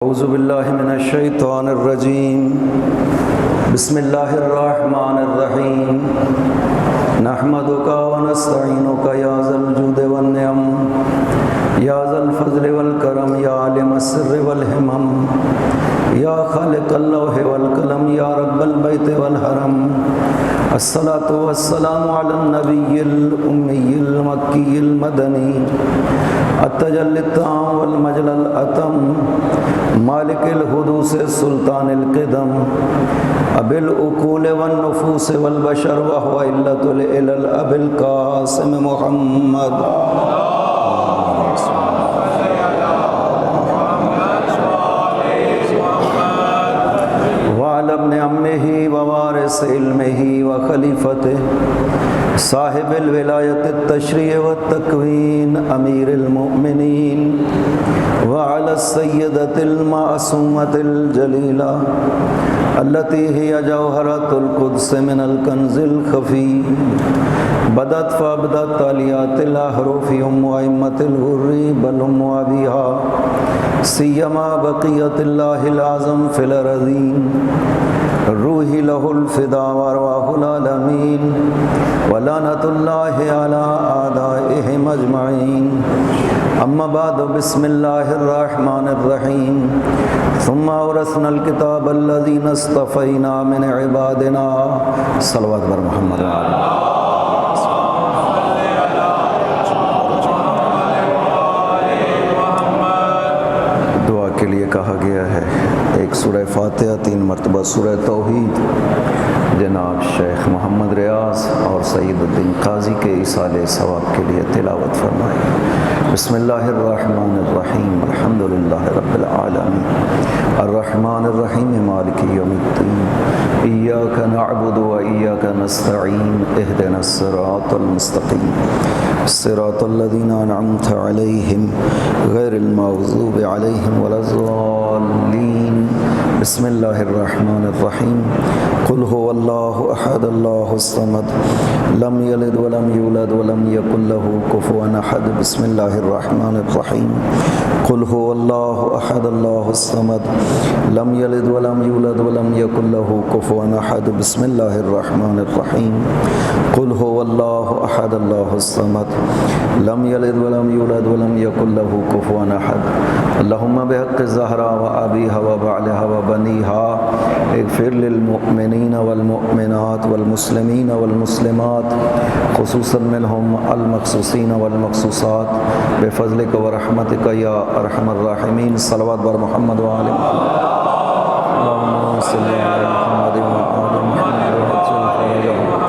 اعوذ باللہ من الشیطان الرجیم بسم اللہ الرحمن الرحیم نحمدک ونستعینک یا ذا الجود والنعم یا ذا الفضل والکرم یا عالم السر والہمم یا خالق اللوح والقلم یا رب البیت والحرم الصلاۃ والسلام علی النبی الامی المکی المدنی التجلی التام والمجل الاتم مالک الحدوث سلطان القدم ابی العقول والنفوس والبشر وهو علة العلل ابی القاسم محمد وعلى ابن عمه ووارث علمه وخلیفته صاحب الولایت التشریع والتکوین امیر المؤمنین وعلى السیدة المعصومة الجلیلہ التي هي جوہرۃ القدس من الکنز الخفی بدت فابدت تالیات الاحرف ام ائمة الغر بل ام ابیها سیما بقیت اللہ العظم فی الارضین روحی لہ الفدا وارواح العالمین ولعنۃ اللہ علی اعدائہم اجمعین اما بعد بسم اللہ الرحمن الرحیم ثم اورثنا الکتاب الذین اصطفینا من عبادنا صلوات بر محمد دعا کے لیے کہا گیا ہے ایک سورہ فاتحہ 3 مرتبہ سورہ توحید جناب شیخ محمد ریاض اور سعید الدین قاضی کے ایصال ثواب کے لیے تلاوت فرمائیں۔ بسم اللہ الرحمن الرحیم الحمد للہ رب العالمین الرحمن الرحیم مالک یوم الدین ایاک نعبد و ایاک نستعین اہدنا الصراط المستقیم صراط الذین انعمت علیہم غیر المغضوب علیہم ولا الضالین بسم اللہ الرحمن الرحیم قل هو اللہ احد اللہ الصمد لم یلد ولم یولد ولم یکن له کفوا احد بسم اللہ الرحمن الرحیم قل هو اللہ احد اللہ الصمد لم یلد ولم یولد ولم یکن له کفوا احد بسم اللہ الرحمن الرحیم قل هو اللہ احد اللہ الصمد لم یلد ولم یولد ولم یکن له کفوا احد اللہم بحق الزہرا و ابیہا و بعلہا و بنیہا اغفر للمؤمنین والمؤمنات والمسلمین والمسلمات خصوصا منہم المخصوصین والمخصوصات بفضلک و رحمتک یا ارحم الراحمین صلوات بر محمد و آل محمد اللہم صلی علی محمد و آل محمد۔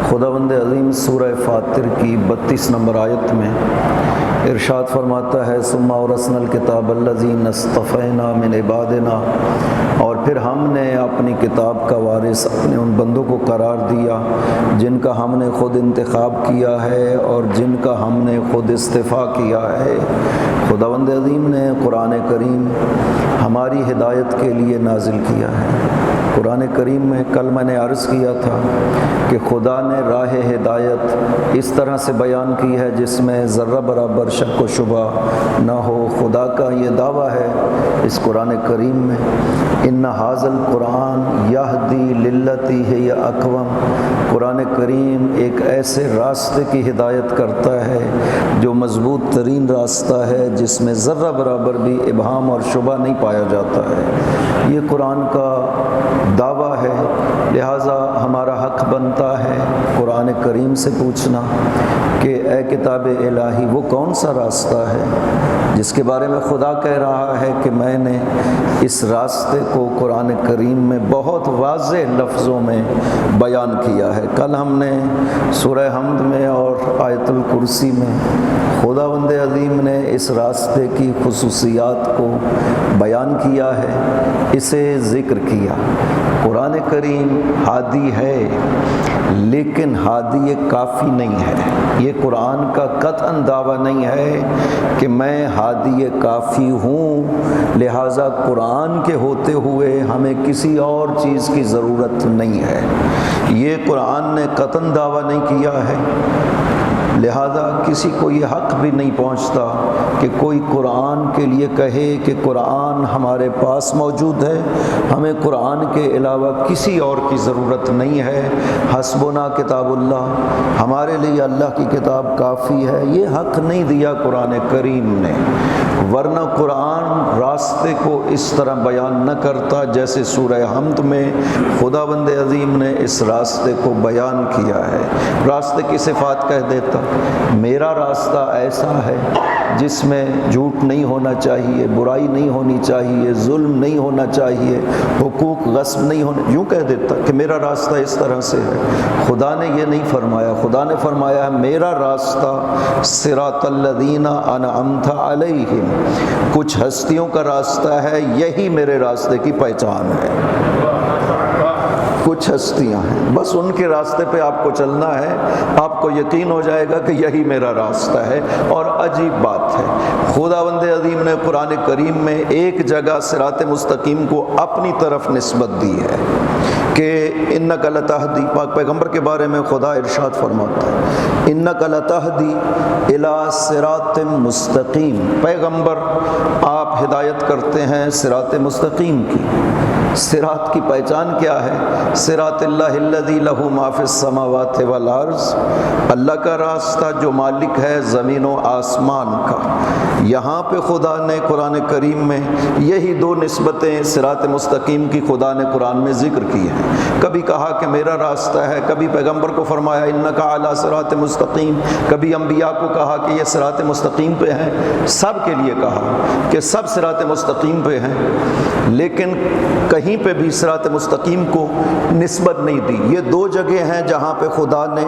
خداوند عظیم سورہ فاطر کی 32 نمبر آیت میں ارشاد فرماتا ہے ثم اورثنا الکتاب الذین اصطفینا من عبادنا، اور پھر ہم نے اپنی کتاب کا وارث اپنے ان بندوں کو قرار دیا جن کا ہم نے خود انتخاب کیا ہے اور جن کا ہم نے خود استفاء کیا ہے۔ خداوند عظیم نے قرآن کریم ہماری ہدایت کے لیے نازل کیا ہے۔ قرآن کریم میں کل میں نے عرض کیا تھا کہ خدا نے راہ ہدایت اس طرح سے بیان کی ہے جس میں ذرہ برابر شک و شبہ نہ ہو۔ خدا کا یہ دعویٰ ہے اس قرآن کریم میں ان ھذا القرآن یہدی للتی ہی اقوم، قرآن کریم ایک ایسے راستے کی ہدایت کرتا ہے جو مضبوط ترین راستہ ہے جس میں ذرہ برابر بھی ابہام اور شبہ نہیں پایا جاتا ہے۔ یہ قرآن کا دعویٰ ہے، لہٰذا ہمارا حق بنتا ہے قرآن کریم سے پوچھنا کہ اے کتاب الہی وہ کون سا راستہ ہے جس کے بارے میں خدا کہہ رہا ہے کہ میں نے اس راستے کو قرآن کریم میں بہت واضح لفظوں میں بیان کیا ہے۔ کل ہم نے سورہ حمد میں اور آیت الکرسی میں خداوند عظیم نے اس راستے کی خصوصیات کو بیان کیا ہے، اسے ذکر کیا۔ قرآن کریم ہادی ہے لیکن ہادی کافی نہیں ہے۔ یہ قرآن کا قطعاً دعویٰ نہیں ہے کہ میں ہادی کافی ہوں، لہٰذا قرآن کے ہوتے ہوئے ہمیں کسی اور چیز کی ضرورت نہیں ہے۔ یہ قرآن نے قطعاً دعویٰ نہیں کیا ہے لہذا کسی کو یہ حق بھی نہیں پہنچتا کہ کوئی قرآن کے لیے کہے کہ قرآن ہمارے پاس موجود ہے، ہمیں قرآن کے علاوہ کسی اور کی ضرورت نہیں ہے، حسبنا کتاب اللہ، ہمارے لیے اللہ کی کتاب کافی ہے۔ یہ حق نہیں دیا قرآن کریم نے، ورنہ قرآن راستے کو اس طرح بیان نہ کرتا جیسے سورہ حمد میں خداوند عظیم نے اس راستے کو بیان کیا ہے۔ راستے کی صفات کہہ دیتا، میرا راستہ ایسا ہے جس میں جھوٹ نہیں ہونا چاہیے، برائی نہیں ہونی چاہیے، ظلم نہیں ہونا چاہیے، حقوق غصب نہیں ہونے، یوں کہہ دیتا کہ میرا راستہ اس طرح سے ہے۔ خدا نے یہ نہیں فرمایا، خدا نے فرمایا ہے میرا راستہ صراط الذین انعمت علیہم، کچھ ہستیوں کا راستہ ہے، یہی میرے راستے کی پہچان ہے۔ کچھ ہستیاں ہیں، بس ان کے راستے پہ آپ کو چلنا ہے، آپ کو یقین ہو جائے گا کہ یہی میرا راستہ ہے۔ اور عجیب بات ہے، خداوند عظیم نے قرآن کریم میں ایک جگہ صراط مستقیم کو اپنی طرف نسبت دی ہے کہ انک لتہدی، پاک پیغمبر کے بارے میں خدا ارشاد فرماتا ہے انک لتہدی الی صراط مستقیم، پیغمبر آپ ہدایت کرتے ہیں صراط مستقیم کی۔ صراط کی پہچان کیا ہے؟ صراط اللہ الذی لہ ما فی السماوات والارض، اللہ کا راستہ جو مالک ہے زمین و آسمان کا۔ یہاں پہ خدا نے قرآن کریم میں یہی دو نسبتیں صراط مستقیم کی خدا نے قرآن میں ذکر کی ہیں۔ کبھی کہا کہ میرا راستہ ہے، کبھی پیغمبر کو فرمایا انک علی صراط مستقیم، کبھی انبیاء کو کہا کہ یہ صراط مستقیم پہ ہیں، سب کے لیے کہا کہ سب صراط مستقیم پہ ہیں، لیکن کہیں پہ بھی صراط مستقیم کو نسبت نہیں دی۔ یہ دو جگہ ہیں جہاں پہ خدا نے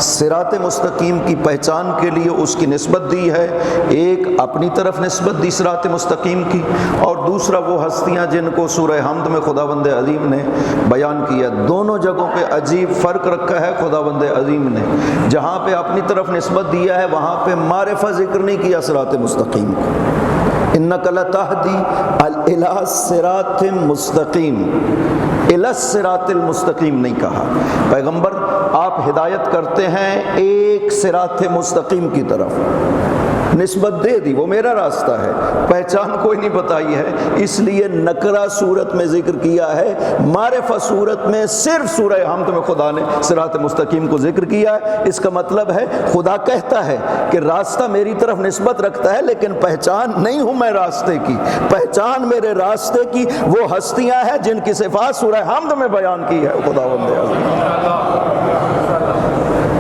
صراط مستقیم کی پہچان کے لیے اس کی نسبت دی ہے، ایک اپنی طرف نسبت دی صراط مستقیم کی، اور دوسرا وہ ہستیاں جن کو سورہ حمد میں خداوند عظیم نے بیان کیا۔ دونوں جگہوں پہ عجیب فرق رکھا ہے خداوند عظیم نے، جہاں پہ اپنی طرف نسبت دیا ہے وہاں پہ معرفہ ذکر نہیں کیا صراط مستقیم کو۔ انک لتہدی الی صراط مستقیم، الی الصراط المستقیم نہیں کہا۔ پیغمبر آپ ہدایت کرتے ہیں ایک صراط مستقیم کی طرف، نسبت دے دی، وہ میرا راستہ ہے، پہچان کوئی نہیں بتائی ہے، اس لیے نکرہ صورت میں ذکر کیا ہے، معرفہ صورت میں صرف سورہ حمد میں خدا نے صراط مستقیم کو ذکر کیا ہے۔ اس کا مطلب ہے خدا کہتا ہے کہ راستہ میری طرف نسبت رکھتا ہے، لیکن پہچان نہیں ہوں میں راستے کی، پہچان میرے راستے کی وہ ہستیاں ہیں جن کی صفات سورہ حمد میں بیان کی ہے خداوند عظیم۔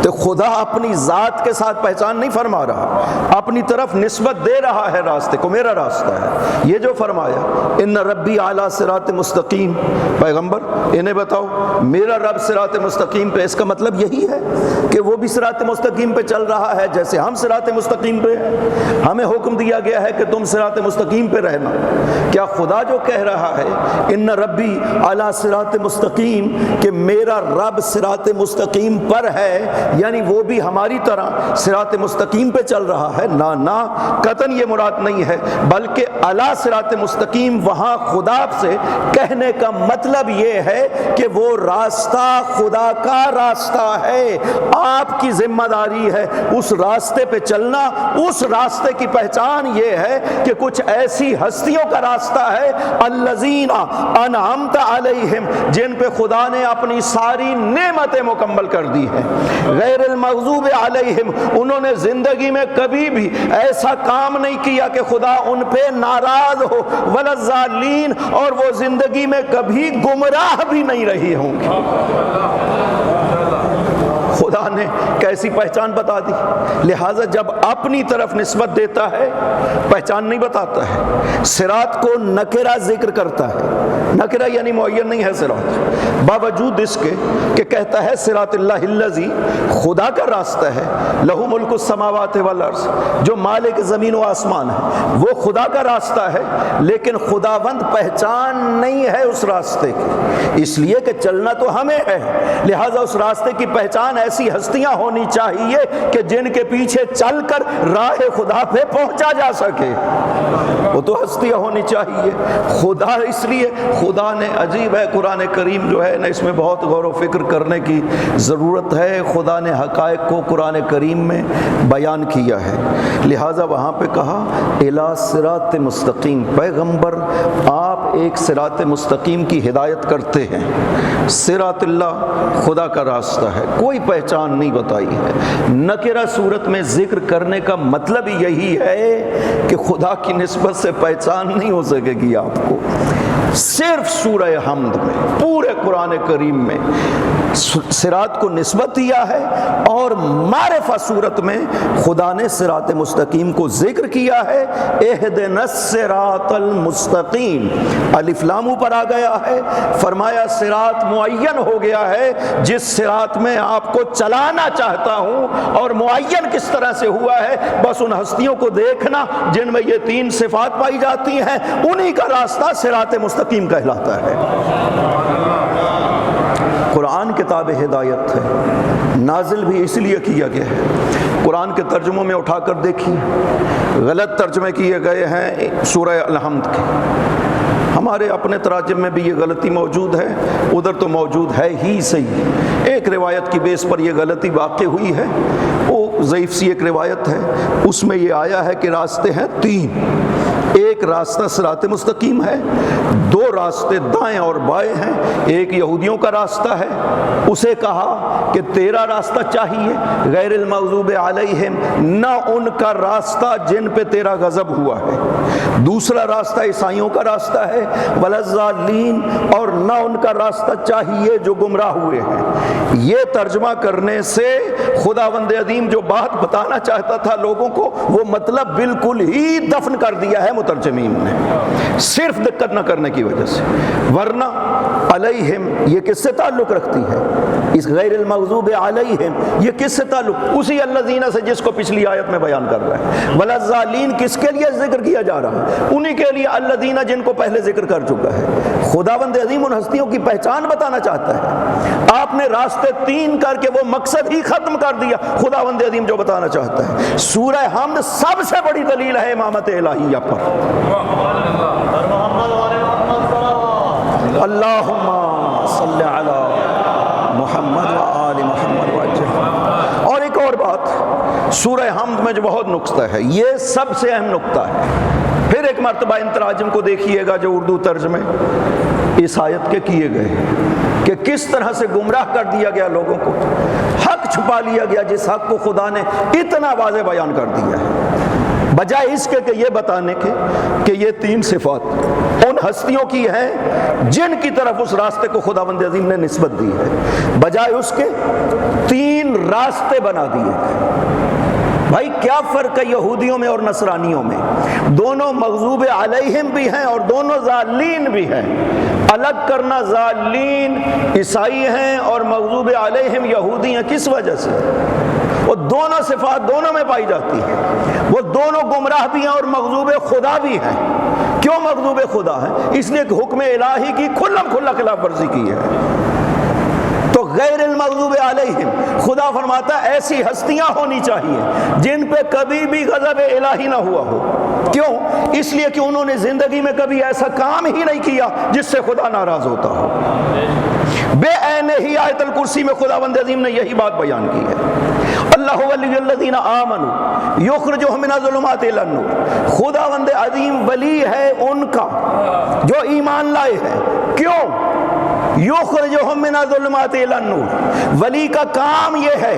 تو خدا اپنی ذات کے ساتھ پہچان نہیں فرما رہا، اپنی طرف نسبت دے رہا ہے راستے کو، میرا راستہ ہے۔ یہ جو فرمایا ان ربی اعلیٰ صراط مستقیم، پیغمبر انہیں بتاؤ میرا رب صراط مستقیم پہ، اس کا مطلب یہی ہے کہ وہ بھی صراط مستقیم پہ چل رہا ہے جیسے ہم صراط مستقیم پہ ہیں۔ ہمیں حکم دیا گیا ہے کہ تم صراط مستقیم پہ رہنا۔ کیا خدا جو کہہ رہا ہے ان ربی اعلیٰ صراط مستقیم کہ میرا رب صراط مستقیم پر ہے، یعنی وہ بھی ہماری طرح صراط مستقیم پہ چل رہا ہے؟ نہ، قطعاً یہ مراد نہیں ہے، بلکہ اعلیٰ صراط مستقیم وہاں خدا سے کہنے کا مطلب یہ ہے کہ وہ راستہ خدا کا راستہ ہے، آپ کی ذمہ داری ہے اس راستے پہ چلنا۔ اس راستے کی پہچان یہ ہے کہ کچھ ایسی ہستیوں کا راستہ ہے الذین انعمت علیہم، جن پہ خدا نے اپنی ساری نعمتیں مکمل کر دی ہیں، غیر المغضوب علیہم، انہوں نے زندگی میں کبھی بھی ایسا کام نہیں کیا کہ خدا ان پہ ناراض ہو، ولا الضالین، اور وہ زندگی میں کبھی گمراہ بھی نہیں رہی ہوں گی۔ خدا نے کیسی پہچان بتا دی، لہٰذا جب اپنی طرف نسبت دیتا ہے پہچان نہیں بتاتا ہے، صراط کو نکرہ ذکر کرتا ہے، نکرہ یعنی معین نہیں ہے صراط، باوجود اس کے کہ کہتا ہے صراط اللہ الذی، خدا کا راستہ ہے، لہو ملک السماوات والارض، جو مالک زمین و آسمان ہے، وہ خدا کا راستہ ہے، لیکن خداوند پہچان نہیں ہے اس راستے کی، اس لیے کہ چلنا تو ہمیں ہے، لہٰذا اس راستے کی پہچان ایسی ہستیاں ہونی چاہیے کہ جن کے پیچھے چل کر راہ خدا پہ پہنچا جا سکے، وہ تو ہستیاں ہونی چاہیے۔ خدا اس لیے خدا نے عجیب ہے، قرآن کریم جو ہے نا اس میں بہت غور و فکر کرنے کی ضرورت ہے۔ خدا نے حقائق کو قرآن کریم میں بیان کیا ہے، لہٰذا وہاں پہ کہا الی صراط مستقیم، پیغمبر آپ ایک صراط مستقیم کی ہدایت کرتے ہیں۔ صراط اللہ خدا کا راستہ ہے، کوئی پہچان نہیں بتائی ہے۔ نکرہ صورت میں ذکر کرنے کا مطلب یہی ہے کہ خدا کی نسبت سے پہچان نہیں ہو سکے گی آپ کو۔ صرف سورہ حمد میں، پورے قرآن کریم میں صراط کو نسبت دیا ہے، اور معرفہ صورت میں خدا نے صراط مستقیم کو ذکر کیا ہے۔ اہدنا الصراط المستقیم، الف لام اوپر آ گیا ہے، فرمایا صراط معین ہو گیا ہے جس صراط میں آپ کو چلانا چاہتا ہوں، اور معین کس طرح سے ہوا ہے؟ بس ان ہستیوں کو دیکھنا جن میں یہ تین صفات پائی جاتی ہیں، انہی کا راستہ صراط مستقیم کہلاتا ہے۔ قرآن کتاب ہدایت ہے، نازل بھی اس لیے کیا گیا ہے۔ قرآن کے ترجموں میں اٹھا کر دیکھیے، غلط ترجمے کیے گئے ہیں سورہ الحمد کے، ہمارے اپنے تراجم میں بھی یہ غلطی موجود ہے، ادھر تو موجود ہے ہی صحیح۔ ایک روایت کی بیس پر یہ غلطی واقع ہوئی ہے، وہ ضعیف سی ایک روایت ہے، اس میں یہ آیا ہے کہ راستے ہیں تین، ایک راستہ صراط مستقیم ہے، دو راستے دائیں اور بائیں ہیں، ایک یہودیوں کا راستہ ہے، اسے کہا کہ تیرا راستہ چاہیے، غیر المغضوب علیہم، نہ ان کا راستہ جن پہ تیرا غضب ہوا ہے، دوسرا راستہ عیسائیوں کا راستہ ہے ولا الضالین، اور نہ ان کا راستہ چاہیے جو گمراہ ہوئے ہیں۔ یہ ترجمہ کرنے سے خداوند عظیم جو بات بتانا چاہتا تھا لوگوں کو، وہ مطلب بالکل ہی دفن کر دیا ہے مترجمین نے، صرف دقت نہ کرنے کی وجہ سے۔ ورنہ علیہم یہ کس سے تعلق رکھتی ہے؟ اس غیر المغضوب علیہم یہ کس سے تعلق؟ اسی الذین سے جس کو پچھلی آیت میں بیان کر رہا ہے۔ ولا الضالین کس کے لیے ذکر کیا جا رہا ہے؟ انہی کے لیے الذین جن کو پہلے ذکر کر چکا ہے۔ خداوند عظیم ان ہستیوں کی پہچان بتانا چاہتا ہے، آپ نے راستے تین کر کے وہ مقصد ہی ختم کر دیا خداوند عظیم جو بتانا چاہتا ہے۔ سورہ حمد سب سے بڑی دلیل ہے امامت الہیہ پر۔ اللہم صلی علی محمد و آل محمد وجہ۔ اور ایک اور بات، سورہ حمد میں جو بہت نقطہ ہے، یہ سب سے اہم نقطہ ہے، پھر ایک مرتبہ ان تراجم کو دیکھیے گا جو اردو ترجمے اس آیت کے کیے گئے ہیں، کہ کس طرح سے گمراہ کر دیا گیا لوگوں کو، حق چھپا لیا گیا جس حق کو خدا نے اتنا واضح بیان کر دیا ہے، بجائے اس کے کہ یہ بتانے کے کہ یہ تین صفات ان ہستیوں کی ہیں جن کی طرف اس راستے کو خداوند عظیم نے نسبت دی ہے، بجائے اس کے تین راستے بنا دیے گئے۔ بھائی کیا فرق ہے یہودیوں میں اور نصرانیوں میں؟ دونوں مغضوب علیہم بھی ہیں اور دونوں ضالین بھی ہیں۔ الگ کرنا، ضالین عیسائی ہیں اور مغضوب علیہم یہودی ہیں، کس وجہ سے؟ وہ دونوں صفات دونوں میں پائی جاتی ہیں، وہ دونوں گمراہ بھی ہیں اور مغضوب خدا بھی ہیں۔ کیوں مغضوب خدا ہے؟ اس لیے کہ حکم الہی کی کھلم کھلا خلاف ورزی کی ہے۔ تو غیر المغضوب علیہم، خدا فرماتا ہے ایسی ہستیاں ہونی چاہیے جن پہ کبھی بھی غضب الہی نہ ہوا ہو۔ کیوں؟ اس لیے کہ انہوں نے زندگی میں کبھی ایسا کام ہی نہیں کیا جس سے خدا ناراض ہوتا ہو۔ بے عین ہی آیت الکرسی میں خداوند عظیم نے یہی بات بیان کی ہے۔ اللہ ولی الذین آمنوا یخرجہم من الظلمات الی النور، خداوند عظیم ولی ہے ان کا جو ایمان لائے ہیں۔ کیوں؟ یخرجہم من الظلمات الی النور، ولی کا کام یہ ہے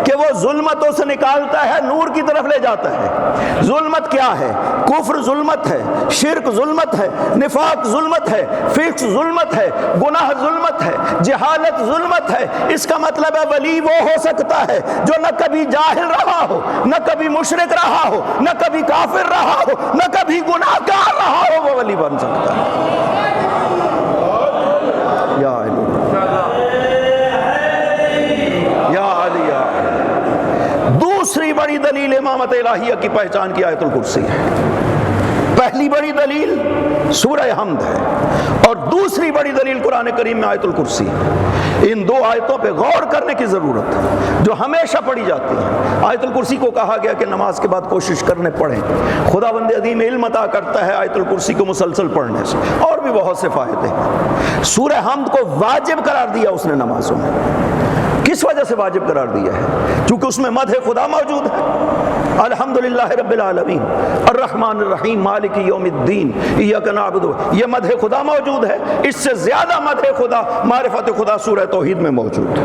کہ وہ ظلمتوں سے نکالتا ہے، نور کی طرف لے جاتا ہے۔ ظلمت کیا ہے؟ کفر ظلمت ہے، شرک ظلمت ہے، نفاق ظلمت ہے، فسق ظلمت ہے، گناہ ظلمت ہے، جہالت ظلمت ہے۔ اس کا مطلب ہے ولی وہ ہو سکتا ہے جو نہ کبھی جاہل رہا ہو، نہ کبھی مشرک رہا ہو، نہ کبھی کافر رہا ہو، نہ کبھی گناہ گار رہا ہو، وہ ولی بن سکتا ہے۔ یا علی یا علی یا علی۔ دوسری بڑی دلیل امامت الہیہ کی پہچان کی آیت الکرسی ہے۔ پہلی بڑی دلیل سورہ حمد ہے، اور دوسری بڑی دلیل قرآن کریم میں آیت الکرسی ہے۔ ان دو آیتوں پہ غور کرنے کی ضرورت ہے جو ہمیشہ پڑھی جاتی ہے۔ آیت الکرسی کو کہا گیا کہ نماز کے بعد کوشش کرنے پڑھیں، خداوند عظیم علم عطا کرتا ہے آیت الکرسی کو مسلسل پڑھنے سے، اور بھی بہت سے فائدے ہیں۔ سورہ حمد کو واجب قرار دیا اس نے نمازوں میں، کس وجہ سے واجب قرار دیا ہے؟ چونکہ اس میں مدح خدا موجود ہے۔ الحمدللہ رب العالمین الرحمن الرحیم مالک یوم الدین ایاک نعبد، یہ مدح خدا موجود ہے۔ اس سے زیادہ مدح خدا، معرفت خدا سورہ توحید میں موجود ہے۔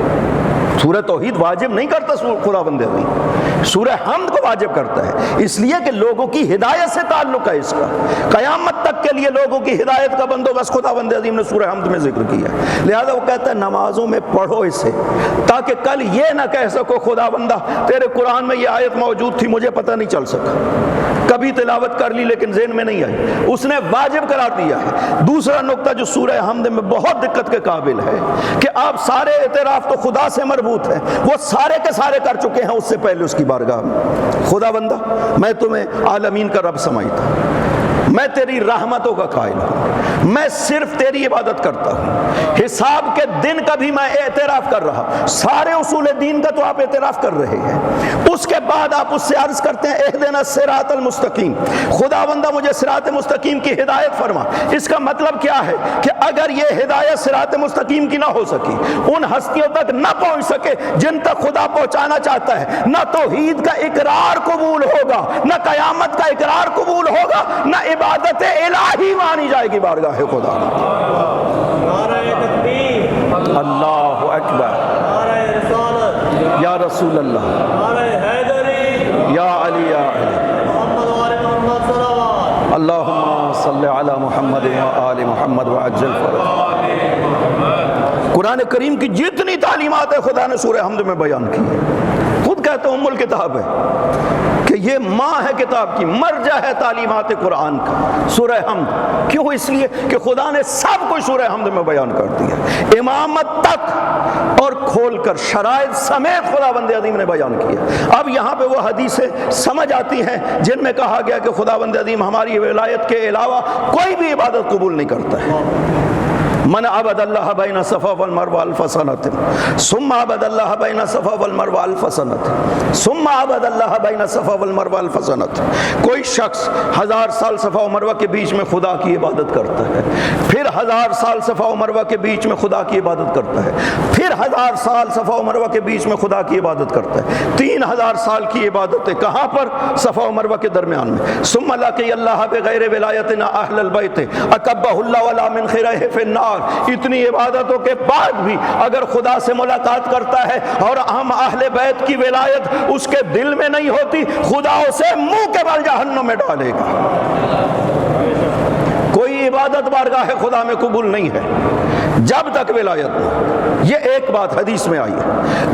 سورہ توحید واجب نہیں کرتا خداوند عظیم، سورہ حمد کو واجب کرتا ہے، اس لیے کہ لوگوں کی ہدایت سے تعلق ہے اس کا، قیامت تک کے لیے لوگوں کی ہدایت کا بندوبست خداوند عظیم نے سورہ حمد میں ذکر کیا ہے۔ لہذا وہ کہتا ہے نمازوں میں پڑھو اسے، تاکہ کل یہ نہ کہہ سکو خداوندہ تیرے قرآن میں یہ آیت موجود تھی مجھے پتہ نہیں چل سکا، کبھی تلاوت کر لی لیکن ذہن میں نہیں آئی، اس نے واجب قرار دیا ہے۔ دوسرا نقطہ جو سورہ حمد میں بہت دقت کے قابل ہے کہ آپ سارے اعتراف تو خدا سے مربوط ہیں، وہ سارے کے سارے کر چکے ہیں اس سے پہلے اس کی بارگاہ میں، خدا بندہ میں تمہیں عالمین کا رب سمجھتا ہوں، میں تیری رحمتوں کا قائل ہوں، میں صرف تیری عبادت کرتا ہوں، حساب کے دن کا بھی میں اعتراف کر رہا، سارے اصول دین کا تو آپ اعتراف کر رہے ہیں۔ اس کے بعد آپ اس سے عرض کرتے ہیں اہدنا الصراط المستقیم، خداوندہ مجھے صراط مستقیم کی ہدایت فرما۔ اس کا مطلب کیا ہے کہ اگر یہ ہدایت صراط مستقیم کی نہ ہو سکی، ان ہستیوں تک نہ پہنچ سکے جن تک خدا پہنچانا چاہتا ہے، نہ توحید کا اقرار قبول ہوگا، نہ قیامت کا اقرار قبول ہوگا، نہ عبادت الہی مانی جائے گی بارگاہ خدا۔ اللہ اکبر، یا رسول اللہ، یا علی، یا علی، اللہم صلی علی محمد و آل محمد وعجل فرج۔ قرآن کریم کی جتنی تعلیمات ہے خدا نے سورہ حمد میں بیان کی ہے، خود کہتے ہیں ام الکتاب ہے کہ یہ ماں ہے کتاب کی، مرجع ہے تعلیمات قرآن کا سورہ حمد۔ کیوں؟ اس لیے کہ خدا نے سب کچھ سورہ حمد میں بیان کر دیا، امامت تک اور کھول کر شرائط سمیت خداوند عظیم نے بیان کیا۔ اب یہاں پہ وہ حدیثیں سمجھ آتی ہیں جن میں کہا گیا کہ خداوند عظیم ہماری ولایت کے علاوہ کوئی بھی عبادت قبول نہیں کرتا ہے۔ من عبد اللہ بین صفا والمروہ الف سنۃ ثم عبد اللہ بین صفا والمروہ الف سنۃ ثم عبد اللہ بین صفا والمروہ الف سنۃ، کوئی شخص 1000 سال صفا و مروہ کے بیچ میں خدا کی عبادت کرتا ہے، پھر 1000 سال صفا و مروہ کے بیچ میں خدا کی عبادت کرتا ہے، پھر 1000 سال صفا و مروہ کے بیچ میں خدا کی عبادت کرتا ہے، 3000 سال کی عبادتیں کہاں پر؟ صفا و مروہ کے درمیان میں۔ ثم لقی اللہ بغیر ولایتنا اہل البیت اکبہ اللہ ولا من خیرہ فی النار، اتنی عبادتوں کے بعد بھی اگر خدا سے ملاقات کرتا ہے اور ہم اہل بیت کی ولایت اس کے دل میں نہیں ہوتی، خدا اسے منہ کے بل جہنم میں ڈالے گا۔ کوئی عبادت بارگاہ خدا میں قبول نہیں ہے جب تک ولایت نہ۔ یہ ایک بات حدیث میں آئی ہے۔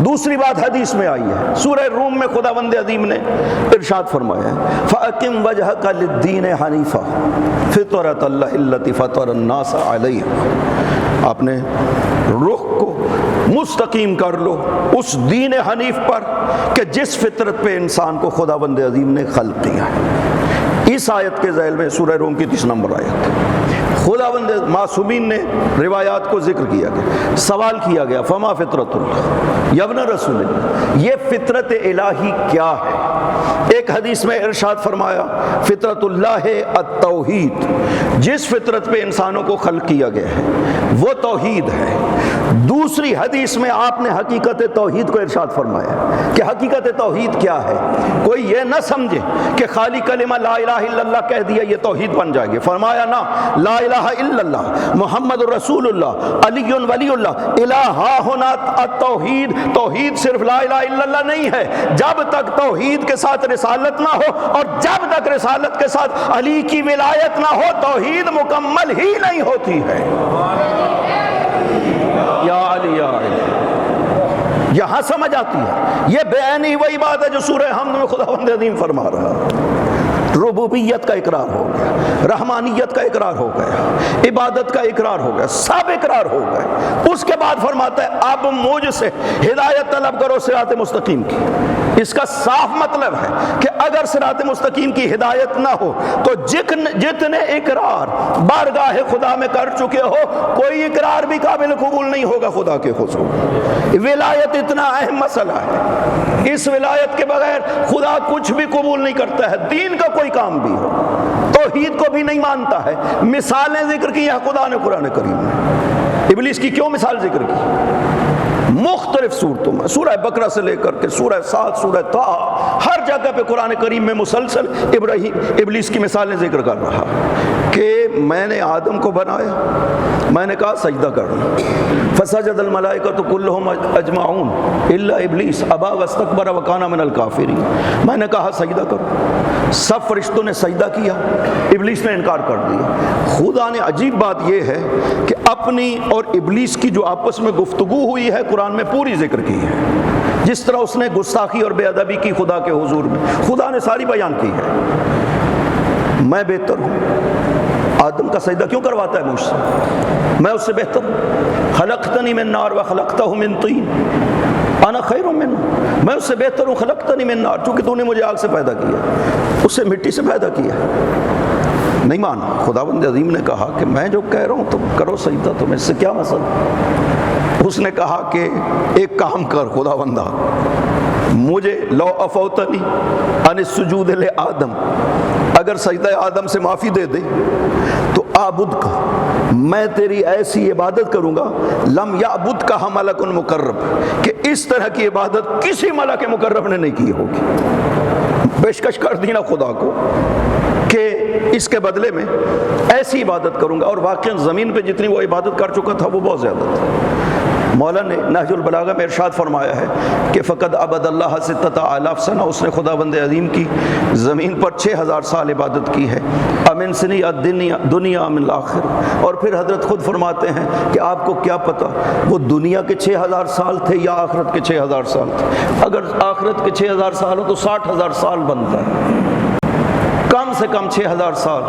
دوسری بات حدیث میں آئی ہے، سورہ روم میں خداوند عظیم نے ارشاد فرمایا ہے فَأَقِمْ وَجْهَكَ لِلدِّينِ حَنِيفًا فِطْرَتَ اللَّهِ الَّتِي فَطَرَ النَّاسَ عَلَيْهَا، اپنے رخ کو مستقیم کر لو اس دین حنیف پر کہ جس فطرت پہ انسان کو خداوند عظیم نے خلق کیا ہے۔ اس آیت کے ذیل میں سورہ روم کی 30 نمبر آیت، خداوند معصومین نے روایات کو ذکر کیا گیا، سوال کیا گیا فما فطرت اللہ یا ابن رسول اللہ، یہ فطرت الہی کیا ہے؟ ایک حدیث میں ارشاد فرمایا فطرت اللہ التوحید، جس فطرت پہ انسانوں کو خلق کیا گیا ہے وہ توحید ہے۔ دوسری حدیث میں آپ نے حقیقت توحید کو ارشاد فرمایا کہ حقیقت توحید کیا ہے، کوئی یہ نہ سمجھے کہ خالی کلمہ لا الہ الا اللہ کہہ دیا یہ توحید بن جائے گی۔ فرمایا نہ، لا الہ الا اللہ محمد رسول اللہ علی ولی اللہ، الہ ہونا التوحید، توحید صرف لا الہ الا اللہ نہیں ہے، جب تک توحید کے ساتھ رسالت نہ ہو اور جب تک رسالت کے ساتھ علی کی ولایت نہ ہو توحید مکمل ہی نہیں ہوتی ہے۔ یا علی یا علی، یہاں سمجھ آتی ہے یہ بعینی وہی بات ہے جو سورہ حمد میں خداوند عظیم فرما رہا ہے۔ ربوبیت کا اقرار ہو گیا، رحمانیت کا اقرار ہو گیا، عبادت کا اقرار ہو گیا، سب اقرار ہو گئے۔ اس کے بعد فرماتا ہے اب مجھ سے ہدایت طلب کرو صراط مستقیم کی۔ اس کا صاف مطلب ہے کہ اگر صراط مستقیم کی ہدایت نہ ہو تو جتنے اقرار بارگاہ خدا میں کر چکے ہو، کوئی اقرار بھی قابل قبول نہیں ہوگا خدا کے حضور۔ ولایت اتنا اہم مسئلہ ہے، اس ولایت کے بغیر خدا کچھ بھی قبول نہیں کرتا ہے، دین کا کوئی کام بھی ہو، توحید کو بھی نہیں مانتا ہے۔ مثالیں ذکر کی ہیں خدا نے قرآن کریم میں۔ ابلیس کی کیوں مثال ذکر کی؟ مختلف صورتوں میں، سورہ بقرہ سے لے کر کے سورہ صاد، سورہ طٰہٰ، ہر جگہ پہ قرآن کریم میں مسلسل ابلیس کی مثالیں ذکر کر رہا کہ میں نے آدم کو بنایا، میں نے کہا سجدہ کرنا، فسجد الملائکۃ کلھم اجمعون الا ابلیس ابا واستکبر وکان من الکافرین، میں نے کہا سجدہ کرو، سب فرشتوں نے سجدہ کیا، ابلیس نے انکار کر دیا۔ خدا نے عجیب بات یہ ہے کہ اپنی اور ابلیس کی جو آپس میں گفتگو ہوئی ہے قرآن میں پوری ذکر کی ہے، جس طرح اس نے گستاخی اور بے ادبی کی خدا کے حضور میں، خدا نے ساری بیان کی ہے۔ میں بہتر ہوں، آدم کا سجدہ کیوں کرواتا ہے مجھ سے؟ میں اس سے بہتر ہوں۔ خلقتنی من نار وخلقتہ من طین انا خیر منہ، میں اس سے بہتر ہوں۔ خلقتنی من نار، چونکہ تو نے مجھے آگ سے پیدا کیا، اس سے مٹی سے پیدا کیا۔ نہیں مانا، خداوند عظیم نے کہا کہ میں جو کہہ رہا ہوں تم کرو سجدہ، تمہیں اس سے کیا مسئلہ؟ اس نے کہا کہ ایک کام کر خداوندہ، مجھے لو افوتنی عن السجود لآدم، اگر سجدہ آدم سے معافی دے دے تو عابد کا، میں تیری ایسی عبادت کروں گا لم یعبد کا ملک مقرب، کہ اس طرح کی عبادت کسی ملک مقرب نے نہیں کی ہوگی۔ پیشکش کر دی نا خدا کو کہ اس کے بدلے میں ایسی عبادت کروں گا، اور واقعاً زمین پہ جتنی وہ عبادت کر چکا تھا وہ بہت زیادہ تھا۔ مولا نے نہج البلاغہ میں ارشاد فرمایا ہے کہ فقد عبد اللہ ستۃ آلاف سنہ، اس نے خداوند عظیم کی زمین پر 6000 سال عبادت کی ہے، امن سنی دنیا من الآخر، اور پھر حضرت خود فرماتے ہیں کہ آپ کو کیا پتہ وہ دنیا کے 6000 سال تھے یا آخرت کے 6000 سال تھے؟ اگر آخرت کے 6000 سال ہو تو 60000 سال بنتا ہے، کم سے کم 6000 سال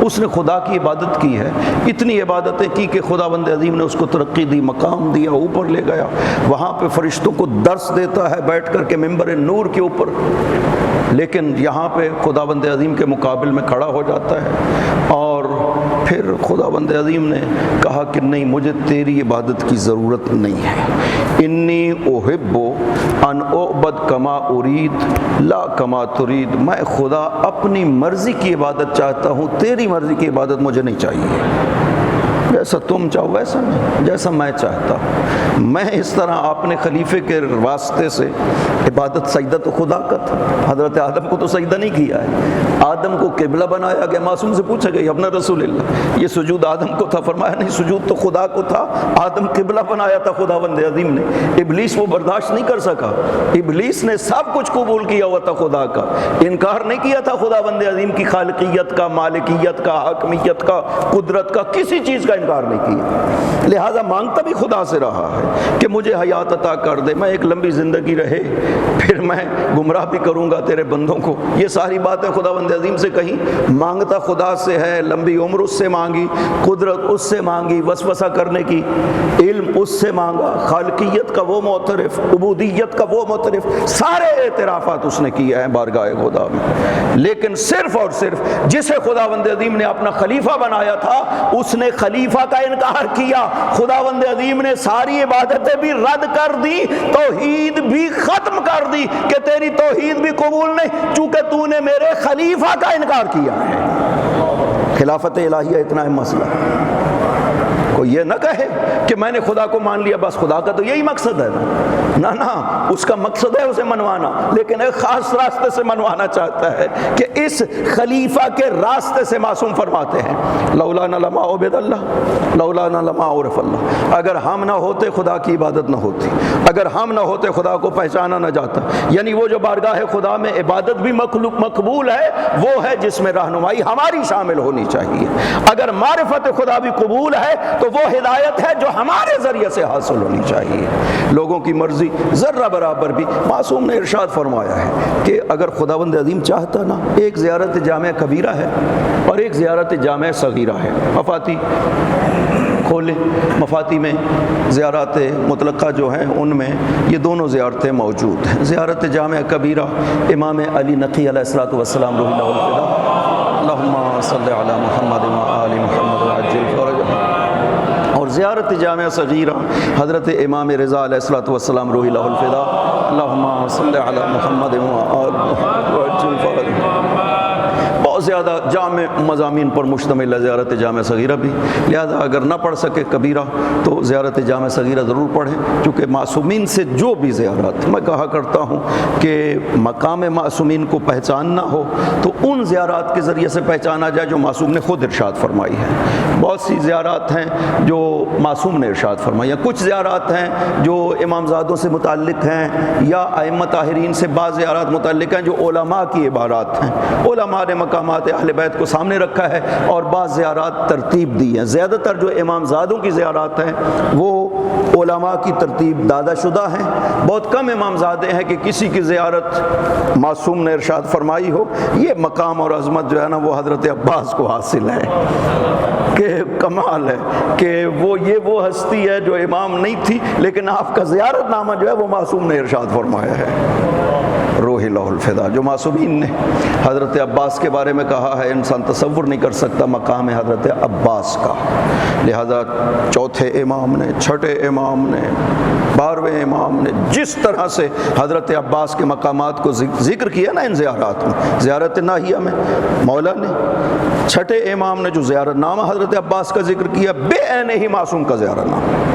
اس نے خدا کی عبادت کی ہے۔ اتنی عبادتیں کی کہ خداوند عظیم نے اس کو ترقی دی، مقام دیا، اوپر لے گیا، وہاں پہ فرشتوں کو درس دیتا ہے بیٹھ کر کے ممبر نور کے اوپر، لیکن یہاں پہ خداوند عظیم کے مقابل میں کھڑا ہو جاتا ہے، اور پھر خداوند عظیم نے کہا کہ نہیں، مجھے تیری عبادت کی ضرورت نہیں ہے، انی احب ان اعبد کما ارید لا کما ترید، میں خدا اپنی مرضی کی عبادت چاہتا ہوں، تیری مرضی کی عبادت مجھے نہیں چاہیے، جیسا تم چاہو ویسا نہیں، جیسا میں چاہتا ہوں۔ میں اس طرح اپنے خلیفے کے واسطے سے عبادت، سجدہ تو خدا کا تھا، حضرت آدم کو تو سجدہ نہیں کیا ہے، آدم کو قبلہ بنایا گیا، معصوم سے پوچھا گیا ابن رسول اللہ یہ سجود آدم کو تھا؟ فرمایا نہیں، سجود تو خدا کو تھا، آدم قبلہ بنایا تھا خداوند عظیم نے۔ ابلیس وہ برداشت نہیں کر سکا، ابلیس نے سب کچھ قبول کیا ہوا تھا خدا کا، انکار نہیں کیا تھا خداوند عظیم کی خالقیت کا، مالکیت کا، حاکمیت کا، قدرت کا، کسی چیز کا انکار نہیں کیا، لہٰذا مانگتا بھی خدا سے رہا ہے کہ مجھے حیات عطا کر دے، میں ایک لمبی زندگی رہے، پھر میں گمراہ بھی کروں گا تیرے بندوں کو۔ یہ ساری باتیں خداوند عظیم سے کہیں، مانگتا خدا سے ہے، لمبی عمر اس سے مانگی، قدرت اس سے مانگی، وسوسہ کرنے کی علم اس سے مانگا، خالقیت کا وہ معترف، عبودیت کا وہ معترف، سارے اعترافات اس نے کیے ہیں بارگاہ خدا میں، لیکن صرف اور صرف جسے خداوند عظیم نے اپنا خلیفہ بنایا تھا اس نے خلیفہ کا انکار کیا۔ خداوند عظیم نے ساری عبادتیں بھی رد کر دی، توحید بھی ختم کر دی کہ تیری توحید بھی قبول نہیں، چونکہ تو نے میرے خلیفہ کا انکار کیا ہے۔ خلافت الہیہ اتنا ہے مسئلہ، کوئی یہ نہ کہے کہ میں نے خدا کو مان لیا بس، خدا کا تو یہی مقصد ہے نا، نہ اس کا مقصد ہے اسے منوانا، لیکن ایک خاص راستے سے منوانا چاہتا ہے کہ اس خلیفہ کے راستے سے معصوم فرماتے ہیں لولانا لما عبد اللہ لولانا لما عرف اللہ، اگر ہم نہ ہوتے خدا کی عبادت نہ ہوتی، اگر ہم نہ ہوتے خدا کو پہچانا نہ جاتا، یعنی وہ جو بارگاہ خدا میں عبادت بھی مقبول ہے وہ ہے جس میں رہنمائی ہماری شامل ہونی چاہیے۔ اگر معرفت خدا بھی قبول ہے تو تو وہ ہدایت ہے جو ہمارے ذریعے سے حاصل ہونی چاہیے۔ لوگوں کی مرضی ذرہ برابر بھی، معصوم نے ارشاد فرمایا ہے کہ اگر خداوند عظیم چاہتا نا، ایک زیارت جامع کبیرہ ہے اور ایک زیارت جامع صغیرہ ہے۔ مفاتی کھولیں، مفاتی میں زیارات مطلقہ جو ہیں ان میں یہ دونوں زیارتیں موجود ہیں۔ زیارت جامع کبیرہ امام علی نقی علیہ الصلوۃ والسلام روح اللہ الفدا، اللہم صلی علی محمد و آل محمد وعجل فرجہ، اور زیارت جامع صغیرہ حضرت امام رضا علیہ الصلوۃ والسلام روح اللہ الفدا، اللہم صلی علی محمد و آل محمد وعجل فرجہ۔ بہت زیادہ جامع مضامین پر مشتمل ہے زیارت جامع صغیرہ بھی، لہذا اگر نہ پڑھ سکے کبیرہ تو زیارت جامع صغیرہ ضرور پڑھیں، چونکہ معصومین سے جو بھی زیارت، میں کہا کرتا ہوں کہ مقام معصومین کو پہچاننا ہو تو ان زیارات کے ذریعے سے پہچانا جائے جو معصوم نے خود ارشاد فرمائی ہے۔ بہت سی زیارات ہیں جو معصوم نے ارشاد فرمائی ہیں، کچھ زیارات ہیں جو امامزادوں سے متعلق ہیں یا ائمہ طاہرین سے بعض زیارات متعلق ہیں جو علماء کی عبارات ہیں، علماء نے مقامات اہل بیت کو سامنے رکھا ہے اور بعض زیارات ترتیب دی ہیں۔ زیادہ تر جو امامزادوں کی زیارات ہیں وہ علماء کی ترتیب دادہ شدہ ہیں، بہت کم امامزادے ہیں کہ کسی کی زیارت معصوم نے ارشاد فرمائی ہو۔ یہ مقام اور عظمت جو ہے نا وہ حضرت عباس کو حاصل ہے، کہ کمال ہے کہ وہ ہستی ہے جو امام نہیں تھی لیکن آپ کا زیارت نامہ جو ہے وہ معصوم نے ارشاد فرمایا ہے، روح اللہ الفدا۔ جو معصومین نے حضرت عباس کے بارے میں کہا ہے، انسان تصور نہیں کر سکتا مقام حضرت عباس کا، لہذا چوتھے امام نے، چھٹے امام نے، 12ویں امام نے جس طرح سے حضرت عباس کے مقامات کو ذکر کیا نا ان زیارات میں، زیارت ناہیہ میں مولا نے، چھٹے امام نے جو زیارت نامہ حضرت عباس کا ذکر کیا، بے عین ہی معصوم کا زیارت نامہ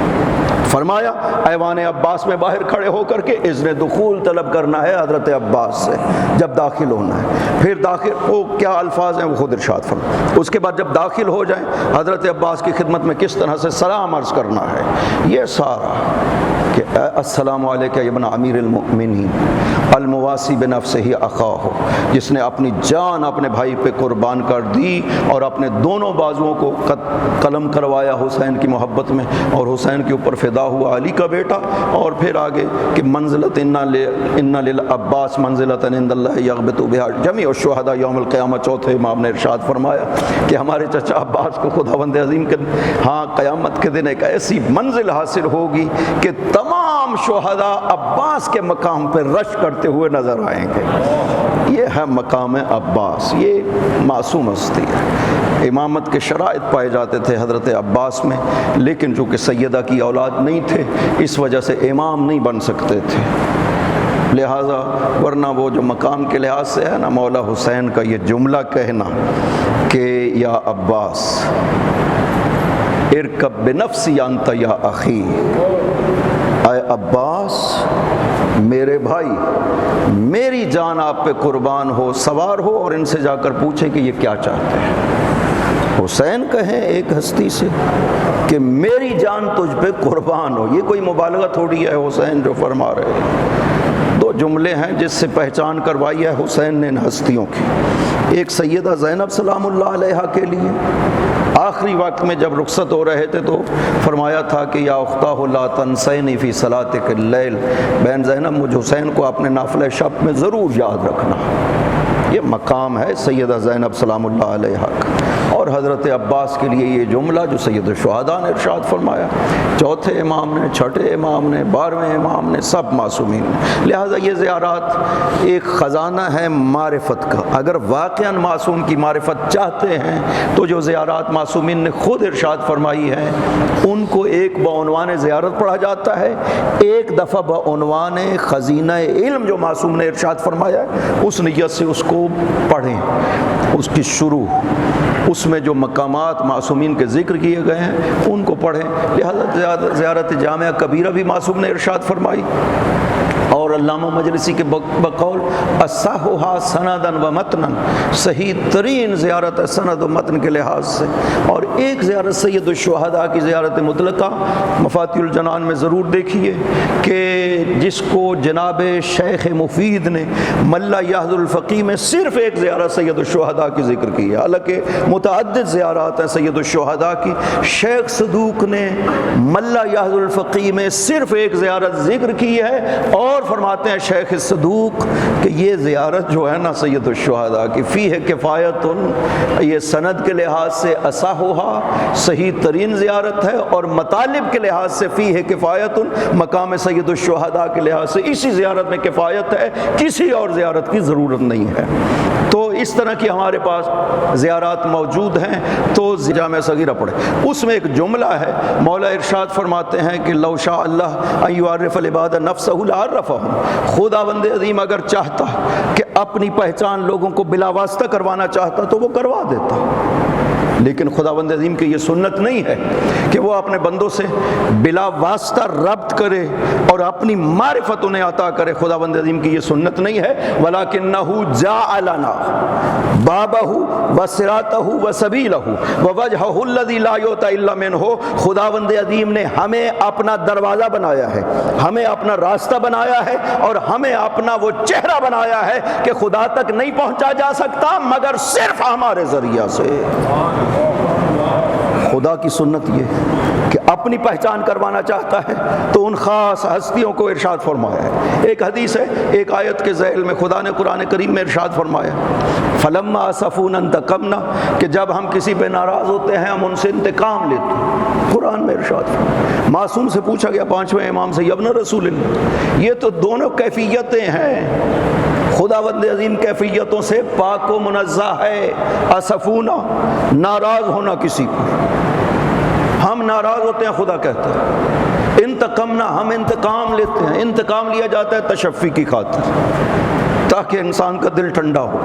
فرمایا، ایوان عباس میں باہر کھڑے ہو کر کے اذن دخول طلب کرنا ہے حضرت عباس سے جب داخل ہونا ہے، پھر داخل وہ کیا الفاظ ہیں وہ خود ارشاد فرمایا، اس کے بعد جب داخل ہو جائیں حضرت عباس کی خدمت میں کس طرح سے سلام عرض کرنا ہے، یہ سارا کہ السلام علیکہ ابن امیر المؤمنین المواسی بنفسہ اخاہ، جس نے اپنی جان اپنے بھائی پہ قربان کر دی اور اپنے دونوں بازوؤں کو قلم کروایا حسین کی محبت میں، اور حسین کے اوپر فدا ہوا علی کا بیٹا، اور پھر آگے کہ منزلت ان للعباس منزلۃ عند اللہ یغبط بہا جمیع الشہداء یوم القیامہ۔ چوتھے امام نے ارشاد فرمایا کہ ہمارے چچا عباس کو خداوند عظیم کے ہاں قیامت کے دن ایک ایسی منزل حاصل ہوگی کہ تمام شہداء عباس کے مقام پر رش کرتے ہوئے نظر آئیں گے۔ یہ ہے مقام عباس، یہ معصوم ہستی ہے۔ امامت کے شرائط پائے جاتے تھے حضرت عباس میں، لیکن چونکہ سیدہ کی اولاد نہیں تھے اس وجہ سے امام نہیں بن سکتے تھے، لہٰذا ورنہ وہ جو مقام کے لحاظ سے ہے نا، مولا حسین کا یہ جملہ کہنا کہ یا عباس ارکب بنفسی انت یا اخی، اے عباس میرے بھائی میری جان آپ پہ قربان ہو، سوار ہو اور ان سے جا کر پوچھے کہ یہ کیا چاہتے ہیں۔ حسین کہیں ایک ہستی سے کہ میری جان تجھ پہ قربان ہو، یہ کوئی مبالغہ تھوڑی ہے حسین جو فرما رہے ہیں۔ دو جملے ہیں جس سے پہچان کروائی ہے حسین نے ان ہستیوں کی، ایک سیدہ زینب سلام اللہ علیہا کے لیے آخری وقت میں جب رخصت ہو رہے تھے تو فرمایا تھا کہ یا اختاہ لا تنسینی فی صلاتک اللیل، بہن زینب مجھ حسین کو اپنے نافلہ شب میں ضرور یاد رکھنا۔ یہ مقام ہے سیدہ زینب سلام اللہ علیہا کا، اور حضرت عباس کے لیے یہ جملہ جو سید الشہداء نے ارشاد فرمایا، چوتھے امام نے، چھٹے امام نے، 12ویں امام نے، سب معصومین نے۔ لہٰذا یہ زیارات ایک خزانہ ہے معرفت کا، اگر واقعاً معصوم کی معرفت چاہتے ہیں تو جو زیارات معصومین نے خود ارشاد فرمائی ہیں ان کو ایک بعنوان زیارت پڑھا جاتا ہے، ایک دفعہ بعنوان خزینہ علم جو معصوم نے ارشاد فرمایا ہے اس نیت سے اس کو پڑھیں، اس کی شروع اس میں جو مقامات معصومین کے ذکر کیے گئے ہیں ان کو پڑھیں۔ لہذا زیارت جامعہ کبیرہ بھی معصوم نے ارشاد فرمائی، اور علامہ مجلسی کے بقول اصحھا سندن و متنن، صحیح ترین زیارت ہے سند و متن کے لحاظ سے۔ اور ایک زیارت سید الشہداء کی زیارت مطلقہ مفاتیح الجنان میں ضرور دیکھیے کہ جس کو جناب شیخ مفید نے ملا یحض الفقی میں صرف ایک زیارت سید الشہداء کی ذکر کی ہے، حالانکہ متعدد زیارات ہیں سید الشہداء کی۔ شیخ صدوق نے ملا یحض الفقی میں صرف ایک زیارت ذکر کی ہے، اور فرماتے ہیں شیخ صدوق کہ یہ زیارت جو ہے نا سید الشہداء کی فیہ کفایت، یہ سند کے لحاظ سے اصحھا صحیح ترین زیارت ہے، اور مطالب کے لحاظ سے فیہ کفایت، مقام سید الشہداء کے لحاظ سے اسی زیارت میں کفایت ہے، کسی اور زیارت کی ضرورت نہیں ہے۔ تو اس طرح کی ہمارے پاس زیارات موجود ہیں۔ تو جامع صغیرہ پڑھے، اس میں ایک جملہ ہے، مولا ارشاد فرماتے ہیں کہ لو شاء اللہ ان یعرف العباد نفسہ لعرفہم، خداوند عظیم اگر چاہتا کہ اپنی پہچان لوگوں کو بلا واسطہ کروانا چاہتا تو وہ کروا دیتا، لیکن خداوند عظیم کی یہ سنت نہیں ہے کہ وہ اپنے بندوں سے بلا واسطہ ربط کرے اور اپنی معرفت انہیں عطا کرے۔ خداوند عظیم کی یہ سنت نہیں ہے، وَلَكِنَّهُ جَعَلَنَا بَابَهُ وَصِرَاطَهُ وَسَبِيلَهُ وَوَجْهَهُ الَّذِي لَا يُؤْتَى إِلَّا مِنْهُ۔ خداوند عظیم نے ہمیں اپنا دروازہ بنایا ہے، ہمیں اپنا راستہ بنایا ہے، اور ہمیں اپنا وہ چہرہ بنایا ہے کہ خدا تک نہیں پہنچا جا سکتا مگر صرف ہمارے ذریعہ سے۔ خدا کی سنت یہ کہ اپنی پہچان کروانا چاہتا ہے تو ان خاص ہستیوں کو ارشاد فرمایا ہے۔ ایک حدیث ہے، ایک آیت کے ذیل میں خدا نے قرآن کریم میں ارشاد فرمایا فَلَمَّا أَسَفُونَا انتَقَمْنَا، کہ جب ہم کسی پہ ناراض ہوتے ہیں ہم ان سے انتقام لیتے ہیں۔ قرآن میں ارشاد فرمایا۔ معصوم سے پوچھا گیا، پانچویں امام سے، ابن رسول اللہ، یہ تو دونوں کیفیتیں ہیں، خداوند عظیم کیفیتوں سے پاک و منزہ ہے۔ اسفونا، ناراض ہونا کسی کو، ہم ناراض ہوتے ہیں خدا کہتا ہے۔ انتقمنا، ہم انتقام لیتے ہیں، انتقام لیا جاتا ہے تشفی کی خاطر تاکہ انسان کا دل ٹھنڈا ہو۔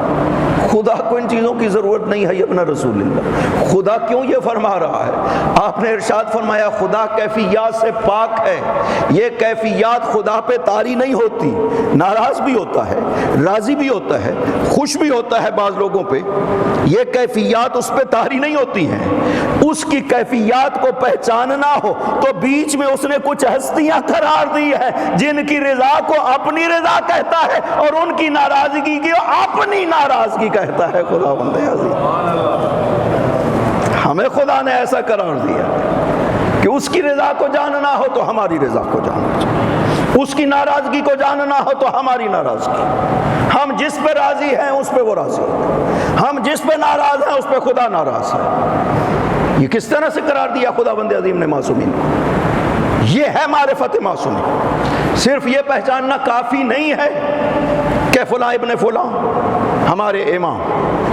خدا کو ان چیزوں کی ضرورت نہیں ہے ابن رسول اللہ۔ خدا کیوں یہ فرما رہا ہے؟ آپ نے ارشاد فرمایا خدا کیفیات سے پاک ہے، یہ کیفیات خدا پہ طاری نہیں ہوتی، ناراض بھی ہوتا ہے، راضی بھی ہوتا ہے، خوش بھی ہوتا ہے بعض لوگوں پہ، یہ کیفیات اس پہ طاری نہیں ہوتی ہیں۔ اس کی کیفیات کو پہچاننا ہو تو بیچ میں اس نے کچھ ہستیاں قرار دی ہے جن کی رضا کو اپنی رضا کہتا ہے اور ان کی ناراضگی کی اپنی ناراضگی کہتا ہے۔ خداوند عظیم، ہمیں خدا نے ایسا قرار دیا کہ اس کی رضا کو جاننا ہو تو ہماری رضا کو جاننا چاہیے، اس کی ناراضگی کو جاننا ہو تو ہماری ناراضگی، ہم جس پہ راضی ہیں اس پہ وہ راضی ہے، ہم جس پہ ناراض ہیں اس پہ خدا ناراض ہے۔ یہ کس طرح سے قرار دیا خداوند عظیم نے معصومین کو؟ یہ ہے معرفت معصومی۔ صرف یہ پہچاننا کافی نہیں ہے کہ فلاں ابن فلاں ہمارے امام،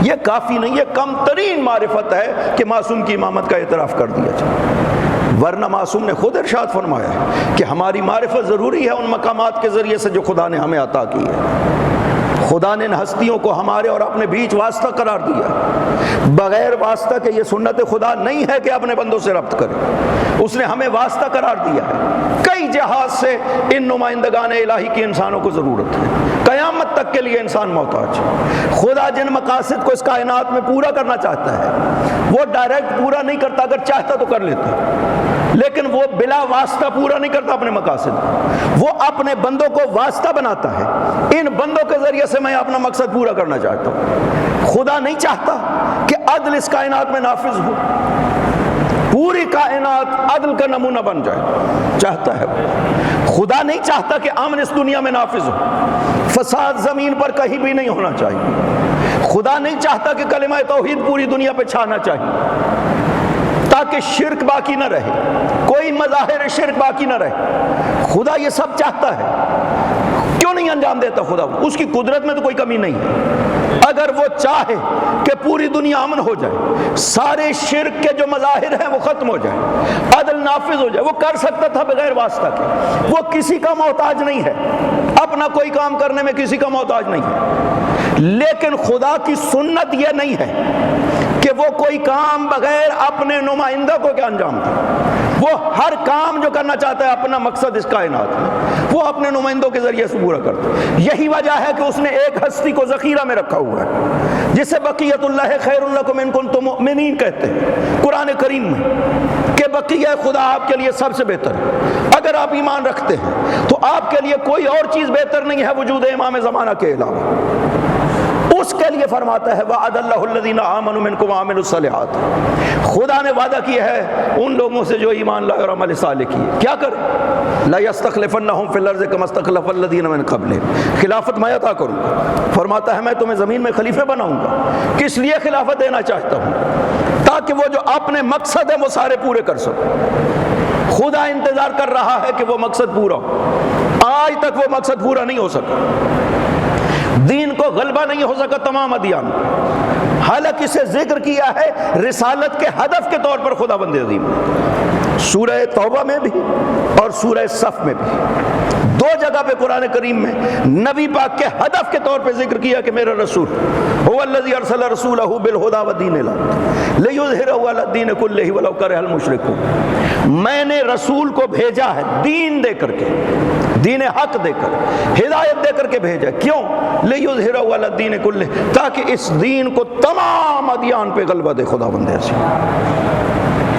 یہ کافی نہیں، یہ کم ترین معرفت ہے کہ معصوم کی امامت کا اعتراف کر دیا جائے، ورنہ معصوم نے خود ارشاد فرمایا ہے کہ ہماری معرفت ضروری ہے ان مقامات کے ذریعے سے جو خدا نے ہمیں عطا کی ہے۔ خدا نے ان ہستیوں کو ہمارے اور اپنے بیچ واسطہ قرار دیا، بغیر واسطہ کے یہ سنت خدا نہیں ہے کہ اپنے بندوں سے ربط کرے، اس نے ہمیں واسطہ قرار دیا ہے۔ کئی جہاز سے ان نمائندگان الہی کی انسانوں کو ضرورت ہے، قیامت تک کے لیے انسان محتاج ہے۔ خدا جن مقاصد کو اس کائنات میں پورا کرنا چاہتا ہے وہ ڈائریکٹ پورا نہیں کرتا، اگر چاہتا تو کر لیتا، لیکن وہ بلا واسطہ پورا نہیں کرتا اپنے مقاصد، وہ اپنے بندوں کو واسطہ بناتا ہے۔ ان بندوں کے ذریعے سے میں اپنا مقصد پورا کرنا چاہتا ہوں۔ خدا نہیں چاہتا کہ عدل اس کائنات میں نافذ ہو، پوری کائنات عدل کا نمونہ بن جائے، چاہتا ہے خدا نہیں چاہتا کہ امن اس دنیا میں نافذ ہو، فساد زمین پر کہیں بھی نہیں ہونا چاہیے۔ خدا نہیں چاہتا کہ کلمہ توحید پوری دنیا پہ چھانا چاہیے تاکہ شرک باقی نہ رہے، کوئی مظاہر شرک باقی نہ رہے۔ خدا یہ سب چاہتا ہے، کیوں نہیں انجام دیتا خدا؟ اس کی قدرت میں تو کوئی کمی نہیں ہے۔ اگر وہ چاہے کہ پوری دنیا امن ہو جائے، سارے شرک کے جو مظاہر ہیں وہ ختم ہو جائے، عدل نافذ ہو جائے، وہ کر سکتا تھا بغیر واسطہ کے۔ وہ کسی کا محتاج نہیں ہے، اپنا کوئی کام کرنے میں کسی کا محتاج نہیں ہے، لیکن خدا کی سنت یہ نہیں ہے کہ وہ کوئی کام بغیر اپنے نمائندہ کو کیا انجام دے۔ وہ ہر کام جو کرنا چاہتا ہے اپنا مقصد اس کائنات میں وہ اپنے نمائندوں کے ذریعے سے پورا کرتا ہے. یہی وجہ ہے کہ اس نے ایک ہستی کو ذخیرہ میں رکھا ہوا ہے جسے بقیت اللہ خیر لکم ان کنتم مؤمنین کہتے ہیں قرآن کریم میں، کہ بقیہ خدا آپ کے لیے سب سے بہتر ہے. اگر آپ ایمان رکھتے ہیں تو آپ کے لیے کوئی اور چیز بہتر نہیں ہے وجود امام زمانہ کے علاوہ. اس کے لیے فرماتا ہے وعد اللہ الذین آمنوا منکم وعملوا الصالحات، خدا نے وعدہ کیا ہے ان لوگوں سے جو ایمان لائے اور عمل صالح کیے. کیا کریں؟ لا یستخلفنہم فی الارض کما استخلف الذین من قبلہم، خلافت میں عطا کروں گا. فرماتا ہے میں تمہیں زمین میں خلیفہ بناؤں گا. کس لیے خلافت دینا چاہتا ہوں؟ تاکہ وہ جو اپنے مقصد ہیں وہ سارے پورے کر سکو. خدا انتظار کر رہا ہے کہ وہ مقصد پورا ہو. آج تک وہ مقصد پورا نہیں ہو سکا. دین کو غلبہ نہیں ہو سکا تمام ادیان، حالانکہ اسے ذکر کیا ہے رسالت کے ہدف کے طور پر خدا بند عظیم، سورہ توبہ میں بھی اور سورہ صف میں بھی. دو جگہ پہ قرآن کریم میں نبی پاک کے ہدف کے طور پہ ذکر کیا کہ میرا رسول هو الذی ارسل رسولہ بالہدی ودین الحق لیظہرہ علی الدین کلہ ولو کرہ المشرکون. میں نے رسول کو بھیجا ہے دین دے کر کے، دین حق دے کر، ہدایت دے کر کے بھیجا. کیوں؟ لیظہرہ علی الدین کلہ، تاکہ اس دین کو تمام ادیان پہ غلبہ دے خدا بندے سے.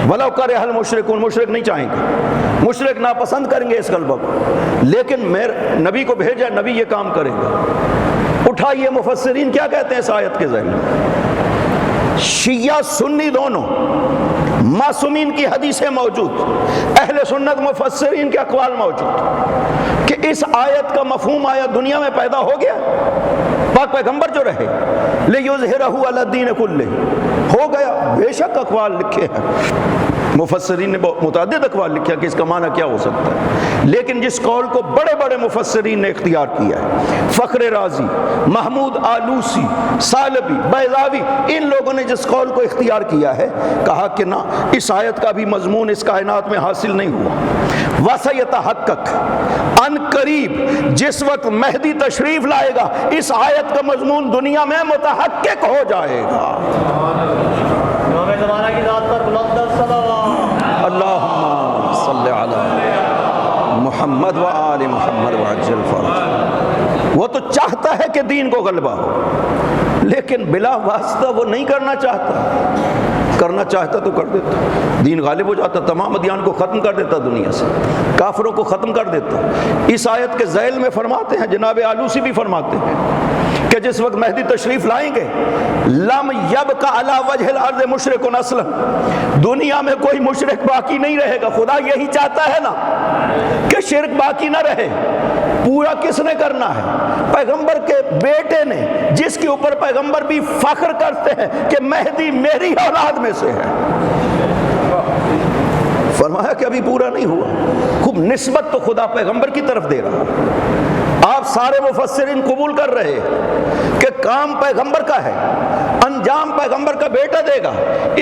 ولو کرہ المشرکون، مشرک نہیں چاہیں گے، مشرک ناپسند کریں گے اس غلبہ کو، لیکن میرے نبی کو بھیجا، نبی یہ کام کرے گا. اٹھائیے مفسرین کیا کہتے ہیں اس آیت کے ذیل میں. شیعہ سنی دونوں معصومین کی حدیثیں موجود، اہل سنت مفسرین کے اقوال موجود کہ اس آیت کا مفہوم آیا دنیا میں پیدا ہو گیا. پاک پیغمبر جو رہے لیظہرہ علی الدین کلہ ہو گیا. بے شک اقوال لکھے ہیں مفسرین نے، متعدد اقوال لکھا کہ اس کا معنی کیا ہو سکتا ہے، لیکن جس قول کو بڑے بڑے مفسرین نے اختیار کیا ہے، فخر رازی، محمود آلوسی، سالبی، بیضاوی، ان لوگوں نے جس قول کو اختیار کیا ہے، کہا کہ نہ، اس آیت کا بھی مضمون اس کائنات میں حاصل نہیں ہوا. وَسَيَتَحَقَّقُ، ان قریب جس وقت مہدی تشریف لائے گا اس آیت کا مضمون دنیا میں متحقق ہو جائے گا. زمانہ کی ذات پر بلند الصلوات. اللہم صلی علی محمد و آل محمد وعجل فرج. وہ تو چاہتا ہے کہ دین کو غلبہ ہو، لیکن بلا واسطہ وہ نہیں کرنا چاہتا. کرنا چاہتا تو کر دیتا، دین غالب ہو جاتا، تمام ادیان کو ختم کر دیتا، دنیا سے کافروں کو ختم کر دیتا. اس آیت کے ذیل میں فرماتے ہیں، جناب آلوسی بھی فرماتے ہیں کہ جس وقت مہدی تشریف لائیں گے لم یبق علی وجہ الارض مشرک اصلا، دنیا میں کوئی مشرک باقی نہیں رہے گا. خدا یہی چاہتا ہے نا کہ شرک باقی نہ رہے. پورا کس نے کرنا ہے؟ پیغمبر کے بیٹے نے، جس کے اوپر پیغمبر بھی فخر کرتے ہیں کہ مہدی میری اولاد میں سے ہے. فرمایا کہ ابھی پورا نہیں ہوا. خوب نسبت تو خدا پیغمبر کی طرف دے رہا. آپ سارے مفسرین قبول کر رہے ہیں کہ کام پیغمبر کا ہے، انجام پیغمبر کا بیٹا دے گا.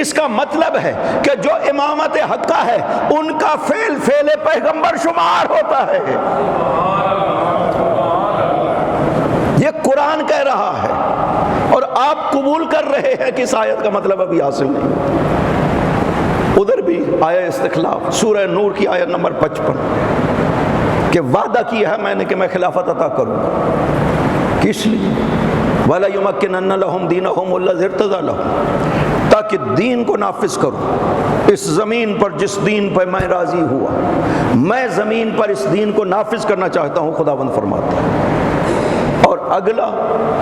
اس کا مطلب ہے کہ جو امامت حق کا ہے ان کا فعل فعل پیغمبر شمار ہوتا ہے. یہ قرآن کہہ رہا ہے اور آپ قبول کر رہے ہیں کہ اس آیت کا مطلب ابھی حاصل نہیں. ادھر بھی آیا استخلاف، سورہ نور کی آیت نمبر 55 کہ وعدہ کیا ہے میں نے کہ میں خلافت عطا کروں گا. کس لیے؟ وَلَا يُمَكِّنَنَّ لَهُمْ دِينَهُمُ الَّذِي ارْتَضَىٰ لَهُمْ، تاکہ دین کو نافذ کروں اس زمین پر جس دین پر میں راضی ہوا. میں زمین پر اس دین کو نافذ کرنا چاہتا ہوں، خداوند فرماتا ہے. اور اگلا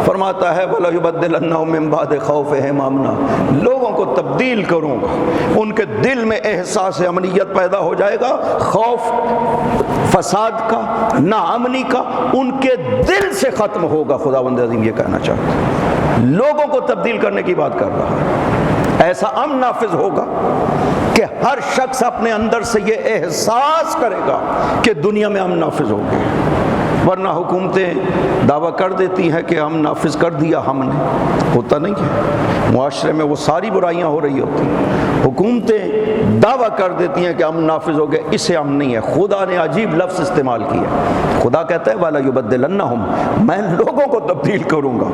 فرماتا ہے وَلَا يُبَدِّلَنَّهُم مِّن بَعْدِ خَوْفِهِمْ أَمْنًا، لوگوں کو تبدیل کروں گا، ان کے دل میں احساس امنیت پیدا ہو جائے گا. خوف فساد کا، ناامنی کا ان کے دل سے ختم ہوگا. خداوند عظیم یہ کہنا چاہتا ہے، لوگوں کو تبدیل کرنے کی بات کر رہا ہے. ایسا امن نافذ ہوگا کہ ہر شخص اپنے اندر سے یہ احساس کرے گا کہ دنیا میں امن نافذ ہو گیا. ورنہ حکومتیں دعویٰ کر دیتی ہیں کہ ہم نافذ کر دیا ہم نے، ہوتا نہیں ہے۔ معاشرے میں وہ ساری برائیاں ہو رہی ہوتی ہیں، حکومتیں دعویٰ کر دیتی ہیں کہ ہم نافذ ہو گئے، اسے ہم نہیں ہے۔ خدا نے عجیب لفظ استعمال کیا، خدا کہتا ہے وَلَا يُبَدِّلَنَّهُمْ، میں لوگوں کو تبدیل کروں گا،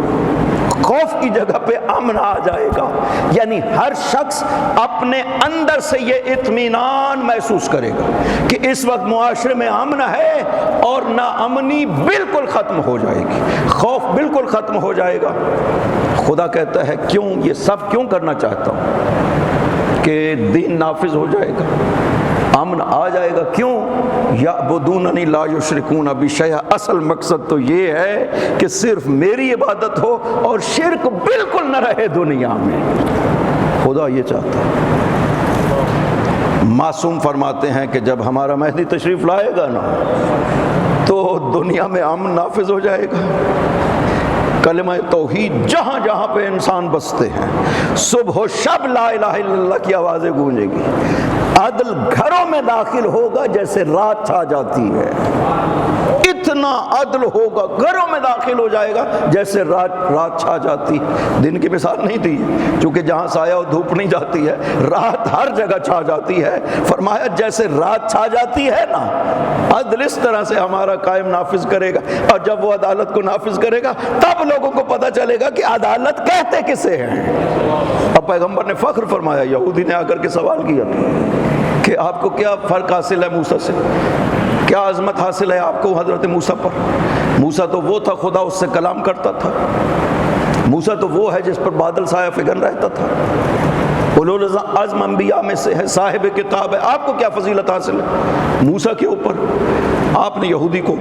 خوف کی جگہ پہ امن آ جائے گا، یعنی ہر شخص اپنے اندر سے یہ اطمینان محسوس کرے گا کہ اس وقت معاشرے میں امن ہے اور ناامنی بالکل ختم ہو جائے گی، خوف بالکل ختم ہو جائے گا۔ خدا کہتا ہے کیوں یہ سب کیوں کرنا چاہتا ہوں کہ دین نافذ ہو جائے گا، امن آ جائے گا۔ کیوں؟ یعبدوننی لا یشرکون بی شیئا، اصل مقصد تو یہ ہے کہ صرف میری عبادت ہو اور شرک بالکل نہ رہے دنیا میں، خدا یہ چاہتا ہے۔ معصوم فرماتے ہیں کہ جب ہمارا مہدی تشریف لائے گا نا تو دنیا میں امن نافذ ہو جائے گا۔ کلمہ توحید جہاں جہاں پہ انسان بستے ہیں، صبح و شب لا الہ الا اللہ کی آوازیں گونجے گی، عدل گھروں میں داخل ہوگا جیسے رات چھا جاتی ہے، اتنا عدل ہوگا، گھروں میں داخل ہو جائے گا جیسے رات چھا جاتی۔ دن کی مثال نہیں دی چونکہ جہاں سایہ و دھوپ نہیں جاتی ہے، رات ہر جگہ چھا جاتی ہے۔ فرمایا جیسے رات چھا جاتی ہے نا، عدل اس طرح سے ہمارا قائم نافذ کرے گا، اور جب وہ عدالت کو نافذ کرے گا تب لوگوں کو پتہ چلے گا کہ عدالت کہتے کسے ہیں۔ اب پیغمبر نے فخر فرمایا، یہودی نے آ کر کے سوال کیا کہ آپ کو کیا فرق حاصل ہے موسیٰ سے، کیا عظمت حاصل ہے آپ کو حضرت موسیٰ پر؟ موسیٰ تو وہ تھا خدا اس سے کلام کرتا تھا، موسیٰ تو وہ ہے جس پر بادل سایہ فگن رہتا تھا، اولو العزم انبیاء میں سے ہے، صاحب کتاب ہے، آپ کو کیا فضیلت حاصل ہے موسیٰ کے اوپر؟ آپ نے یہودی کو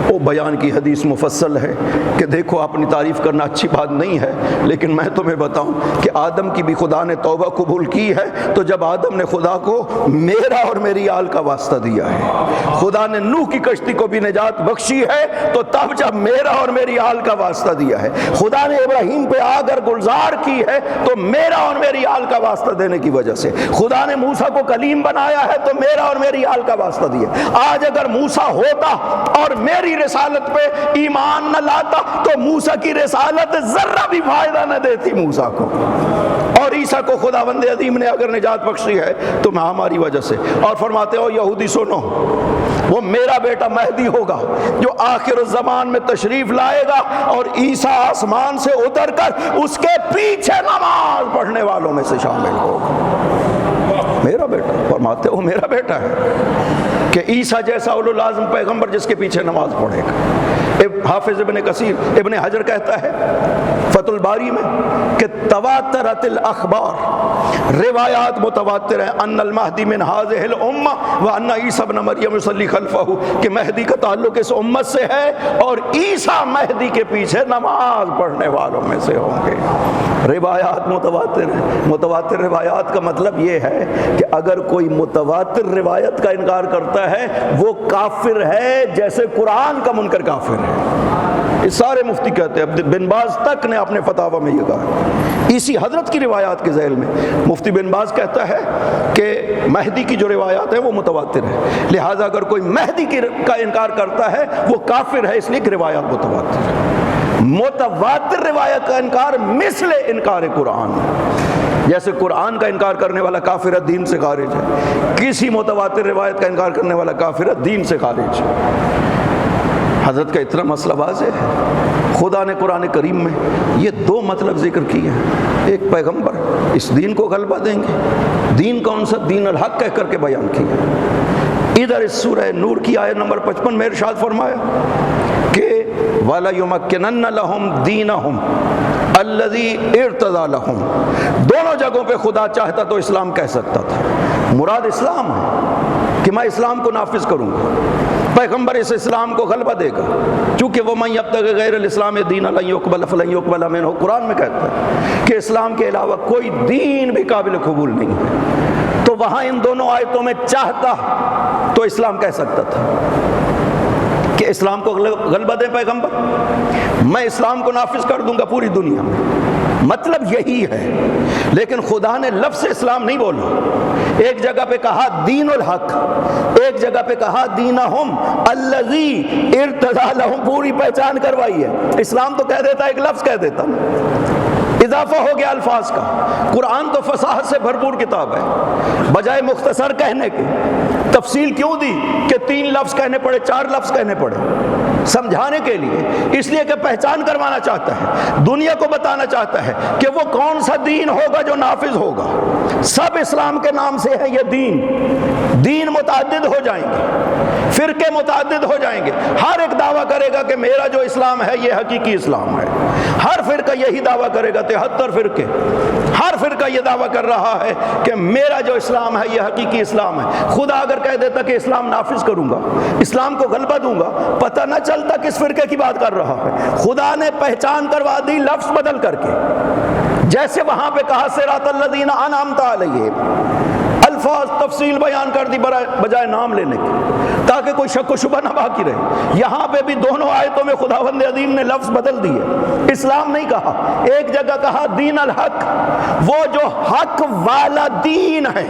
وہ بیان کی حدیث مفصل ہے کہ دیکھو اپنی تعریف کرنا اچھی بات نہیں ہے، لیکن میں تمہیں بتاؤں کہ آدم کی بھی خدا نے توبہ قبول کی ہے، تو جب آدم نے خدا کو میرا اور میری آل کا واسطہ دیا ہے، خدا نے نوح کی کشتی کو بھی نجات بخشی ہے تو تب جب میرا اور میری آل کا واسطہ دیا ہے، خدا نے ابراہیم پہ آگر گلزار کی ہے تو میرا اور میری آل کا واسطہ دینے کی وجہ سے، خدا نے موسیٰ کو کلیم بنایا ہے تو میرا اور میری آل کا واسطہ دیا۔ آج اگر موسیٰ ہوتا اور میری رسالت پہ ایمان نہ لاتا تو موسیٰ کی رسالت ذرہ بھی فائدہ نہ دیتی موسیٰ کو، اور عیسیٰ کو خداوند عظیم نے اگر نجات بخشی ہے تو ہماری وجہ سے۔ اور فرماتے ہو یہودی سنو، وہ میرا بیٹا مہدی ہوگا جو آخر الزمان میں تشریف لائے گا، اور عیسیٰ آسمان سے اتر کر اس کے پیچھے نماز پڑھنے والوں میں سے شامل ہوگا۔ میرا بیٹا، فرماتے ہو میرا بیٹا ہے کہ عیسیٰ جیسا اولو العزم پیغمبر جس کے پیچھے نماز پڑھے گا۔ حافظ ابن کثیر ابن حجر کہتا ہے فتح الباری میں کہ تواترت الاخبار، روایات متواتر ہیں، ان المہدی من هذه الامہ وان عیسیٰ ابن مریم یصلی خلفہ، کہ مہدی کا تعلق اس امت سے ہے اور عیسیٰ مہدی کے پیچھے نماز پڑھنے والوں میں سے ہوں گے۔ روایات متواتر ہیں، متواتر روایات کا مطلب یہ ہے کہ اگر کوئی متواتر روایت کا انکار کرتا ہے وہ کافر ہے، جیسے قرآن کا منکر کافر ہے۔ یہ سارے مفتی کہتے ہیں، بن باز تک نے اپنے فتاوی میں یہ کہا، اسی حضرت کی روایات کے ذیل میں مفتی بن باز کہتا ہے کہ مہدی کی جو روایات ہیں وہ متواتر ہے، لہٰذا اگر کوئی مہدی کا انکار کرتا ہے وہ کافر ہے، اس لیے کہ روایات متواتر ہے۔ متواتر روایت کا انکار مثل انکار قرآن، جیسے قرآن کا انکار کرنے والا کافر ہے، دین سے خارج ہے، کسی متواتر روایت کا انکار کرنے والا کافر ہے، دین سے خارج ہے۔ حضرت کا اتنا مسئلہ واضح ہے، خدا نے قرآن کریم میں یہ دو مطلب ذکر کیے ہیں، ایک پیغمبر اس دین کو غلبہ دیں گے، دین کون سا؟ دین الحق کہہ کر کے بیان کیا۔ ادھر اس سورہ نور کی آیت نمبر 55 میں ارشاد فرمایا کہ وَلَيُمَكِّنَنَّ لَهُمْ دِينَهُمْ الَّذِي ارْتَضَىٰ لَهُمْ، دونوں جگہوں پہ خدا چاہتا تو اسلام کہہ سکتا تھا، مراد اسلام ہے کہ میں اسلام کو نافذ کروں گا، پیغمبر اس اسلام کو غلبہ دے گا، چونکہ وہ من یبتغی غیر الاسلام دینا لن یقبل فلن یقبل منہ، قرآن میں کہتا ہے کہ اسلام کے علاوہ کوئی دین بھی قابل قبول نہیں ہے، تو وہاں ان دونوں آیتوں میں چاہتا تو اسلام کہہ سکتا تھا کہ اسلام کو غلبہ دے پیغمبر، میں اسلام کو نافذ کر دوں گا پوری دنیا میں، مطلب یہی ہے، لیکن خدا نے لفظ اسلام نہیں بولا۔ ایک جگہ پہ کہا دین الحق، ایک جگہ پہ کہا دینہم الذی ارتضی لہم، پوری پہچان کروائی ہے۔ اسلام تو کہہ دیتا، ایک لفظ کہہ دیتا، اضافہ ہو گیا الفاظ کا۔ قرآن تو فصاحت سے بھرپور کتاب ہے، بجائے مختصر کہنے کے تفصیل کیوں دی کہ 3 لفظ کہنے پڑے، 4 لفظ کہنے پڑے؟ سمجھانے کے لیے، اس لیے کہ پہچان کروانا چاہتا ہے، دنیا کو بتانا چاہتا ہے کہ وہ کون سا دین ہوگا جو نافذ ہوگا۔ سب اسلام کے نام سے ہے یہ دین متعدد ہو جائیں گے، فرقے متعدد ہو جائیں گے، ہر ایک دعویٰ کرے گا کہ میرا جو اسلام ہے یہ حقیقی اسلام ہے۔ ہر فرقہ یہی دعویٰ کرے گا، 73 فرقے، ہر فرقہ یہ دعویٰ کر رہا ہے کہ میرا جو اسلام ہے یہ حقیقی اسلام ہے۔ خدا اگر کہہ دیتا کہ اسلام نافذ کروں گا، اسلام کو غلبہ دوں گا، پتہ نہ چلتا کس فرقے کی بات کر رہا ہے۔ خدا نے پہچان کروا دی لفظ بدل کر کے، جیسے وہاں پہ کہا صراط الذین انعمت علیہم، الفاظ تفصیل بیان کر دی بجائے نام لینے کے، تاکہ کوئی شک و شبہ نہ باقی رہے۔ یہاں پہ بھی دونوں آیتوں میں خداوند عظیم نے لفظ بدل دیے، اسلام نہیں کہا، ایک جگہ کہا دین الحق، وہ جو حق والا دین ہے،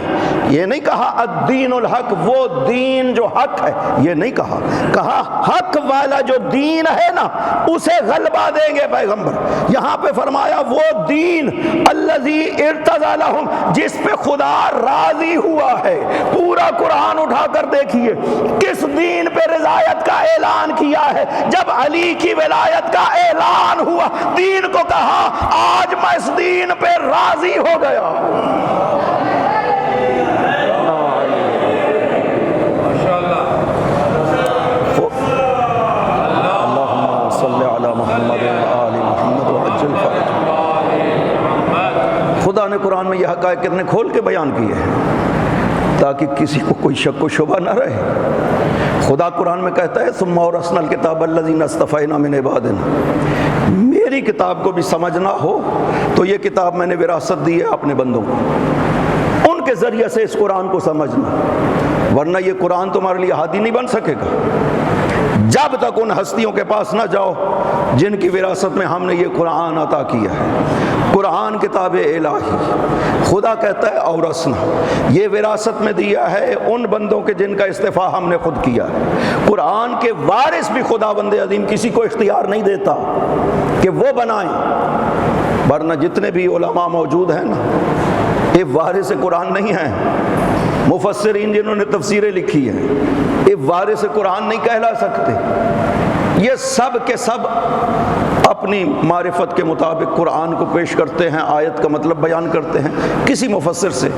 یہ نہیں کہا الدین الحق، وہ دین جو حق ہے، یہ نہیں کہا، کہا حق والا جو دین ہے نا اسے غلبہ دیں گے پیغمبر۔ یہاں پہ فرمایا وہ دین الذی ارتضی لہم، جس پہ خدا راضی ہوا ہے۔ پورا قرآن اٹھا کر دیکھیے کس دین پہ رضایت کا اعلان کیا ہے۔ جب علی کی ولایت کا اعلان ہوا، دین کو کہا آج میں اس دین پہ راضی ہو گیا۔ اللہم صلی علی محمد وآل محمد وعجل فرجہ۔ خدا نے قرآن میں یہ حقائق کتنے کھول کے بیان کیے ہیں تاکہ کسی کو کوئی شک و شبہ نہ رہے۔ خدا قرآن میں کہتا ہے ثم اورثنا الکتاب الذین اصطفینا من عبادنا، میری کتاب کو بھی سمجھنا ہو تو یہ کتاب میں نے وراثت دی ہے اپنے بندوں کو، ان کے ذریعے سے اس قرآن کو سمجھنا، ورنہ یہ قرآن تمہارے لیے ہادی نہیں بن سکے گا جب تک ان ہستیوں کے پاس نہ جاؤ جن کی وراثت میں ہم نے یہ قرآن عطا کیا ہے۔ قرآن کتاب الہی، خدا کہتا ہے اورثنا، یہ وراثت میں دیا ہے ان بندوں کے جن کا استفاع ہم نے خود کیا ہے۔ قرآن کے وارث بھی خداوند عظیم کسی کو اختیار نہیں دیتا کہ وہ بنائیں، ورنہ جتنے بھی علماء موجود ہیں نا یہ وارث قرآن نہیں ہیں۔ مفسرین جنہوں نے تفسیریں لکھی ہیں یہ وارث قرآن نہیں کہلا سکتے، یہ سب کے سب اپنی معرفت کے مطابق قرآن کو پیش کرتے ہیں، آیت کا مطلب بیان کرتے ہیں۔ کسی مفسر سے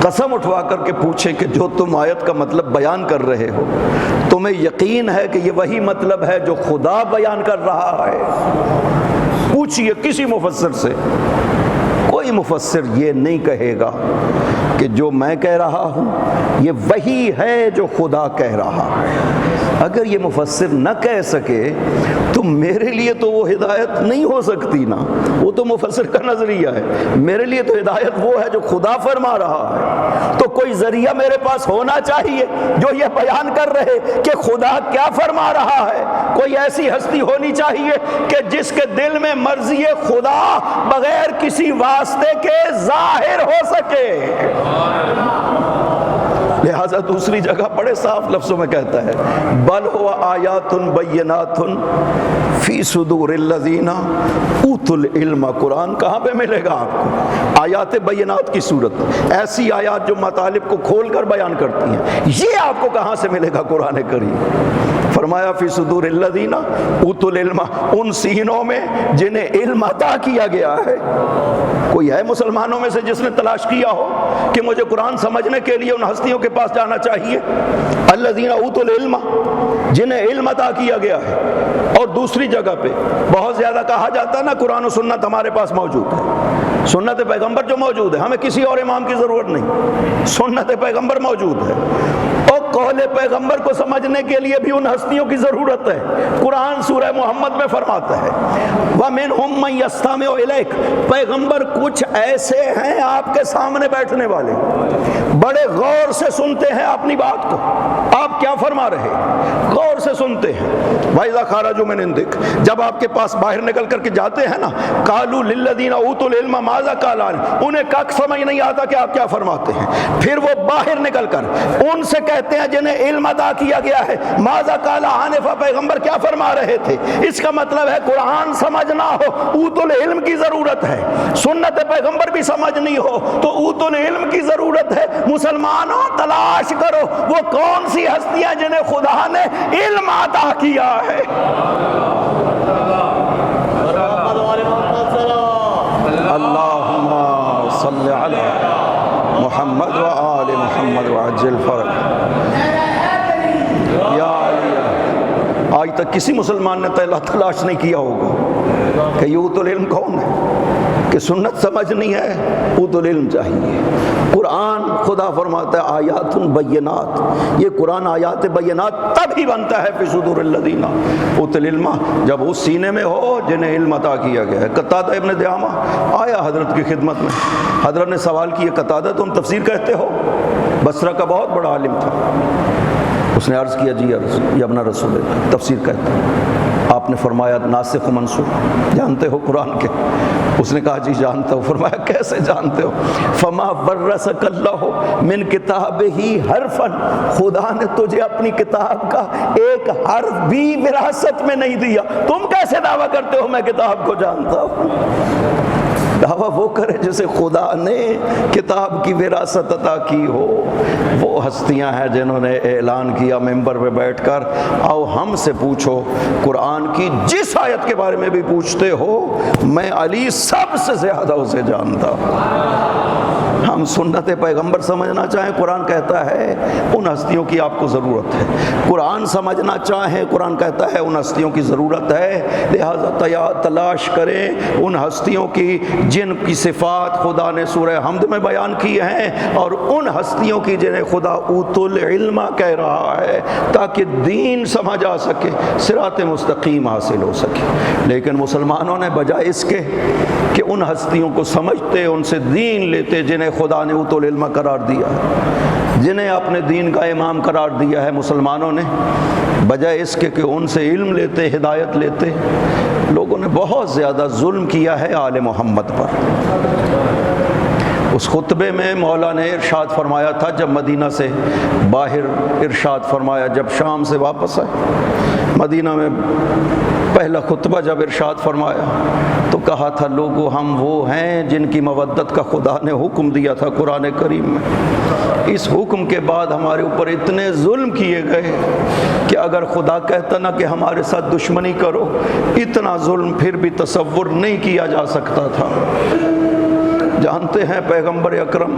قسم اٹھوا کر کے پوچھیں کہ جو تم آیت کا مطلب بیان کر رہے ہو تمہیں یقین ہے کہ یہ وہی مطلب ہے جو خدا بیان کر رہا ہے؟ پوچھئے کسی مفسر سے، کوئی مفسر یہ نہیں کہے گا کہ جو میں کہہ رہا ہوں یہ وہی ہے جو خدا کہہ رہا ہے۔ اگر یہ مفسر نہ کہہ سکے تو میرے لیے تو وہ ہدایت نہیں ہو سکتی نا، وہ تو مفسر کا نظریہ ہے، میرے لیے تو ہدایت وہ ہے جو خدا فرما رہا ہے۔ تو کوئی ذریعہ میرے پاس ہونا چاہیے جو یہ بیان کر رہے کہ خدا کیا فرما رہا ہے، کوئی ایسی ہستی ہونی چاہیے کہ جس کے دل میں مرضی خدا بغیر کسی واسطے کے ظاہر ہو سکے۔ لہذا دوسری جگہ بڑے صاف لفظوں میں کہتا ہے بل هو آیات بینات فی صدور الذین اوتوا العلم۔ قرآن کہاں پہ ملے گا آپ کو؟ آیات بینات کی صورت، ایسی آیات جو مطالب کو کھول کر بیان کرتی ہیں، یہ آپ کو کہاں سے ملے گا قرآن کریم؟ فرمایا فی صدور الذین اوتوا العلم، ان سینوں میں جنہیں علم عطا کیا گیا ہے۔ کوئی ہے مسلمانوں میں سے جس نے تلاش کیا ہو کہ مجھے قرآن سمجھنے کے لیے ان ہستیوں کے پاس جانا چاہیے؟ الذین اوتوا العلم، جنہیں علم عطا کیا گیا ہے۔ اور دوسری جگہ پہ بہت زیادہ کہا جاتا ہے نا قرآن و سنت ہمارے پاس موجود ہے، سنت پیغمبر جو موجود ہے، ہمیں کسی اور امام کی ضرورت نہیں، سنت پیغمبر موجود ہے۔ اور قول پیغمبر کو سمجھنے کے لیے بھی ان ہستیوں کی ضرورت ہے۔ قرآن سورہ محمد میں فرماتا ہے وَمِنْهُمْ مَنْ يَسْتَمِعُ إِلَيْكَ، پیغمبر کچھ ایسے ہیں آپ کے سامنے بیٹھنے والے، بڑے غور سے سنتے ہیں اپنی بات کو، آپ کیا فرما رہے غور سے سنتے ہیں۔ وَإِذَا خَرَجُوا مِنْ عِنْدِكَ، جب آپ کے پاس باہر نکل کر کے جاتے ہیں نا، قَالُوا لِلَّذِينَ أُوتُوا الْعِلْمَ مَاذَا قَالَ آنِفًا، انہیں کک سمجھ نہیں آتا کہ آپ کیا فرماتے ہیں، پھر وہ باہر نکل کر ان سے کہتے ہیں جنہیں علم عطا کیا گیا ہے ماذا قال آنفا، پیغمبر کیا فرما رہے تھے۔ اس کا مطلب ہے قرآن سمجھنا ہو اوت العلم کی ضرورت ہے، سنت پیغمبر بھی سمجھنی ہو تو اوت العلم کی ضرورت ہے۔ مسلمانوں تلاش کرو وہ کون سی ہستیاں جنہیں خدا نے علم عطا کیا ہے۔ اللہم صلی علی محمد و آل محمد وعجل فرج۔ یا علی، آج تک کسی مسلمان نے تلاش نہیں کیا ہوگا کہ یہ اوت العلم کون ہے، کہ سنت سمجھنی ہے اوت العلم چاہیے۔ قرآن خدا فرماتا ہے آیات بینات، یہ قرآن آیات بینات تب ہی بنتا ہے فی صدور الذین اوتوا العلم، جب اس سینے میں ہو جنہیں علم عطا کیا گیا ہے۔ قتادہ ابن دعامہ آیا حضرت کی خدمت میں، حضرت نے سوال کیا قتادہ تم تفسیر کہتے ہو؟ بصرہ کا بہت بڑا عالم تھا۔ اس نے عرض کیا جی یا ابن رسول اللہ تفسیر کہتا ہوں۔ آپ نے فرمایا ناسخ و منسوخ جانتے ہو قرآن کے؟ اس نے کہا جی جانتا ہوں۔ فرمایا کیسے جانتے ہو؟ فما ورثک اللہ من کتابہ حرفا، خدا نے تجھے اپنی کتاب کا ایک حرف بھی وراثت میں نہیں دیا، تم کیسے دعویٰ کرتے ہو میں کتاب کو جانتا ہوں؟ دعویٰ وہ کرے جسے خدا نے کتاب کی وراثت عطا کی ہو۔ وہ ہستیاں ہیں جنہوں نے اعلان کیا ممبر پہ بیٹھ کر آؤ ہم سے پوچھو قرآن کی جس آیت کے بارے میں بھی پوچھتے ہو، میں علی سب سے زیادہ اسے جانتا ہوں۔ ہم سنت پیغمبر سمجھنا چاہیں، قرآن کہتا ہے ان ہستیوں کی آپ کو ضرورت ہے۔ قرآن سمجھنا چاہیں، قرآن کہتا ہے ان ہستیوں کی ضرورت ہے، لہذا تلاش کریں ان ہستیوں کی جن کی صفات خدا نے سورہ حمد میں بیان کی ہیں، اور ان ہستیوں کی جنہیں خدا اوت العلم کہہ رہا ہے، تاکہ دین سمجھ آ سکے، صراط مستقیم حاصل ہو سکے۔ لیکن مسلمانوں نے بجائے اس کے کہ ان ہستیوں کو سمجھتے ان سے دین لیتے جنہیں خدا نے اوت العلم قرار دیا ہے، جنہیں اپنے دین کا امام قرار دیا ہے، مسلمانوں نے بجائے اس کے کہ ان سے علم لیتے ہدایت لیتے، لوگوں نے بہت زیادہ ظلم کیا ہے آل محمد پر۔ اس خطبے میں مولا نے ارشاد فرمایا تھا، جب مدینہ سے باہر ارشاد فرمایا، جب شام سے واپس آئے مدینہ میں پہلا خطبہ جب ارشاد فرمایا تو کہا تھا لوگو ہم وہ ہیں جن کی مودت کا خدا نے حکم دیا تھا قرآن کریم میں۔ اس حکم کے بعد ہمارے اوپر اتنے ظلم کیے گئے کہ اگر خدا کہتا نا کہ ہمارے ساتھ دشمنی کرو، اتنا ظلم پھر بھی تصور نہیں کیا جا سکتا تھا۔ جانتے ہیں پیغمبر اکرم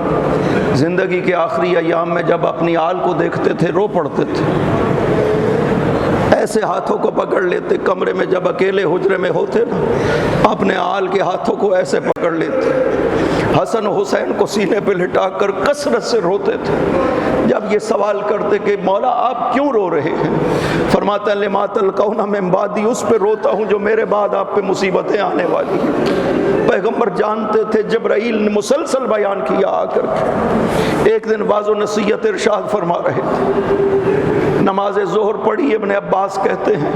زندگی کے آخری ایام میں جب اپنی آل کو دیکھتے تھے رو پڑتے تھے، ایسے ہاتھوں کو پکڑ لیتے، کمرے میں جب اکیلے حجرے میں ہوتے نا اپنے آل کے ہاتھوں کو ایسے پکڑ لیتے، حسن حسین کو سینے پہ لٹا کر کثرت سے روتے تھے۔ جب یہ سوال کرتے کہ مولا آپ کیوں رو رہے ہیں، فرماتا ہے لما تلقون من بعدی، اس پہ روتا ہوں جو میرے بعد آپ پہ مصیبتیں آنے والی ہیں۔ پیغمبر جانتے تھے، جبرائیل نے مسلسل بیان کیا آ کر کے۔ ایک دن واعظ و نصیحت ارشاد فرما رہے تھے، نماز ظہر پڑھی، ابن عباس کہتے ہیں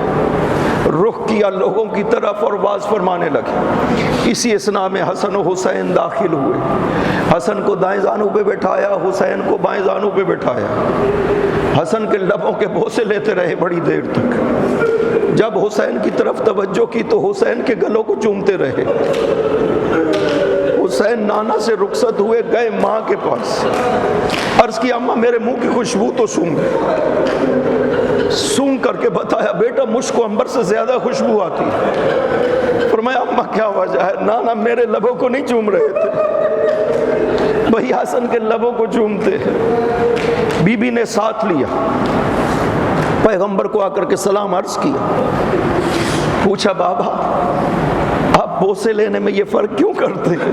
رخ کیا لوگوں کی طرف اور واز فرمانے لگے۔ اسی اثناء میں حسن و حسین داخل ہوئے، حسن کو دائیں زانو پہ بٹھایا، حسین کو بائیں زانو پہ بٹھایا، حسن کے لبوں کے بوسے لیتے رہے بڑی دیر تک۔ جب حسین کی طرف توجہ کی تو حسین کے گلوں کو چومتے رہے۔ حسین نانا سے رخصت ہوئے، گئے ماں کے پاس، عرض کی اماں میرے منہ کی خوشبو تو سونگ کر کے بتایا بیٹا مشک و عنبر سے زیادہ خوشبو آتی ہے۔ فرمایا اماں کیا وجہ ہے؟ نانا میرے لبوں کو نہیں چوم رہے تھے، وہی حسن کے لبوں کو چومتے۔ بی بی نے ساتھ لیا، پیغمبر کو آ کر کے سلام عرض کیا، پوچھا بابا آپ بوسے لینے میں یہ فرق کیوں کرتے ہیں؟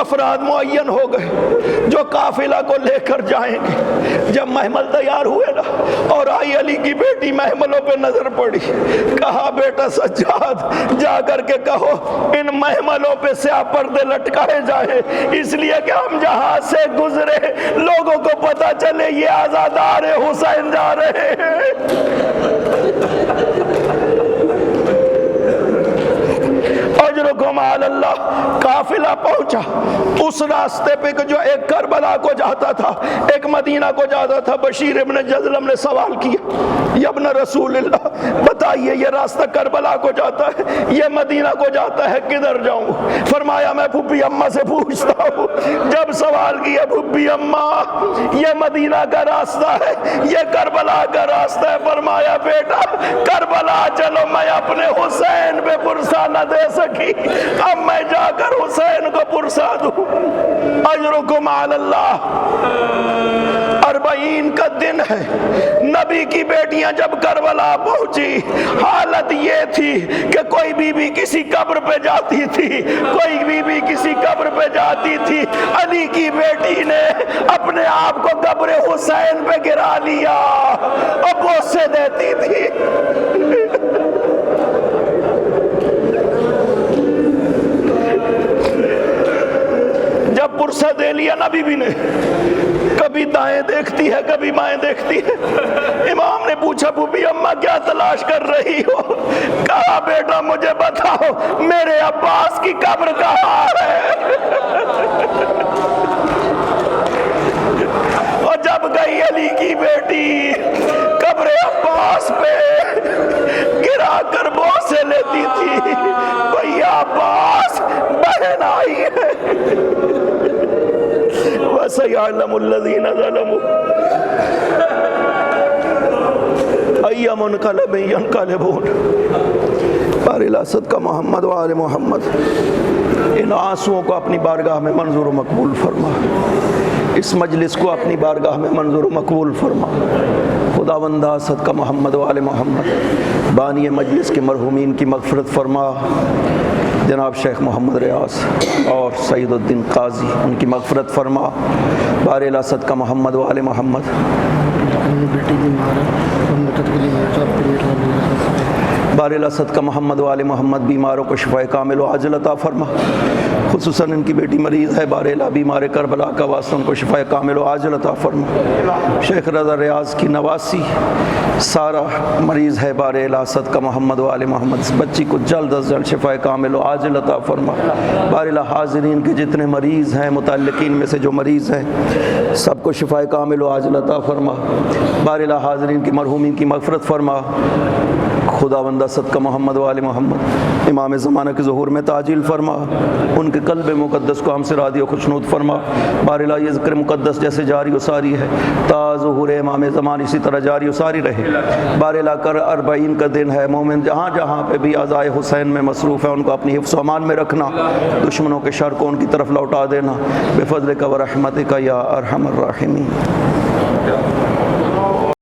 افراد معین ہو گئے جو قافلہ کو لے کر جائیں گے۔ جب محمل تیار ہوئے نا اور آئی علی کی بیٹی محملوں پہ نظر پڑی، کہا بیٹا سجاد جا کر کے کہو ان محملوں پہ سیاہ پردے لٹکائے جائیں، اس لیے کہ ہم جہاں سے گزرے لوگوں کو پتا چلے یہ آزادار حسین جا رہے ہیں۔ اجرکم علی اللہ۔ قافلہ پہنچا اس راستے پہ کہ جو ایک کربلا کو جاتا تھا ایک مدینہ کو جاتا تھا۔ بشیر ابن جزلم نے سوال کیا، یا ابن رسول اللہ بتائیے یہ راستہ کربلا کو جاتا ہے یہ مدینہ کو جاتا ہے، کدھر جاؤں؟ فرمایا میں پھوپھی اماں سے پوچھتا ہوں۔ جب سوال کیا پھوپھی اماں یہ مدینہ کا راستہ ہے یہ کربلا کا راستہ ہے، فرمایا بیٹا کربلا چلو میں اپنے حسین پہ پرسہ نہ دے سکی، اب میں جا کر حسین کو پرسہ دوں۔ اجرکم علی اللہ۔ 40 کا دن ہے، نبی کی بیٹیاں جب کربلا پہنچی حالت یہ تھی کہ کوئی بی بی کسی قبر پہ جاتی تھی، کوئی بی بی کسی قبر پہ جاتی تھی، علی کی بیٹی نے اپنے آپ کو قبر حسین پہ گرا لیا اور بوسے دیتی تھی۔ جب پرسہ دے لیا نا بی بی نے، کبھی دائیں دیکھتی ہے کبھی بائیں دیکھتی ہے۔ امام نے پوچھا پھوپھی اماں کیا تلاش کر رہی ہو؟ کہا بیٹا مجھے بتاؤ میرے عباس کی قبر کہاں ہے؟ اور جب گئی علی کی بیٹی قبر عباس پہ گرا کر بوسے لیتی تھی، بھئی عباس بہن آئی ہے۔ وَسَيَعْلَمُ الَّذِينَ ظَلَمُوا أَيَّ مُنْقَلَبٍ يَنْقَلِبُونَ۔ بارِ صدقہ محمد و آل محمد، ان آنسوؤں کو اپنی بارگاہ میں منظور و مقبول فرما، اس مجلس کو اپنی بارگاہ میں منظور و مقبول فرما۔ خداوندہ صدقہ محمد و آل محمد، بانی مجلس کے مرحومین کی مغفرت فرما، جناب شیخ محمد ریاض اور سعید الدین قاضی ان کی مغفرت فرما۔ بارِ صدقہ محمد و آل محمد، بارِ صدقہ محمد و آل محمد، بیماروں کو شفاء کامل و عاجل عطا فرما، خصوصاً ان کی بیٹی مریض ہے بارِ الہ بیمار کربلا کا واسطہ ان کو شفاء کامل و عاجل عطا فرما۔ شیخ رضا ریاض کی نواسی سارا مریض ہے بارِ الہ صدقہ محمد و آل محمد، اس بچی کو جلد از جلد شفاء کامل و عاجل عطا فرما۔ بارِ الہ حاضرین کے جتنے مریض ہیں متعلقین میں سے جو مریض ہیں سب کو شفاء کامل و عاجل عطا فرما۔ بارِ الہ حاضرین کی مرحومین کی مغفرت فرما۔ خداوندہ صدقہ محمد و آل محمد، امام زمانہ کے ظہور میں تعجیل فرما، ان کے قلب مقدس کو ہم سے راضی و خوشنود فرما۔ بارِ الہ یہ ذکر مقدس جیسے جاری و ساری ہے تا ظہور امام زمان اسی طرح جاری و ساری رہے۔ بارِ الہ کر 40 کا دن ہے، مومن جہاں جہاں پہ بھی عزائے حسین میں مصروف ہے ان کو اپنی حفظ و امان میں رکھنا، دشمنوں کے شر کو ان کی طرف لوٹا دینا، بفضلک و رحمتک یا ارحم الراحمین۔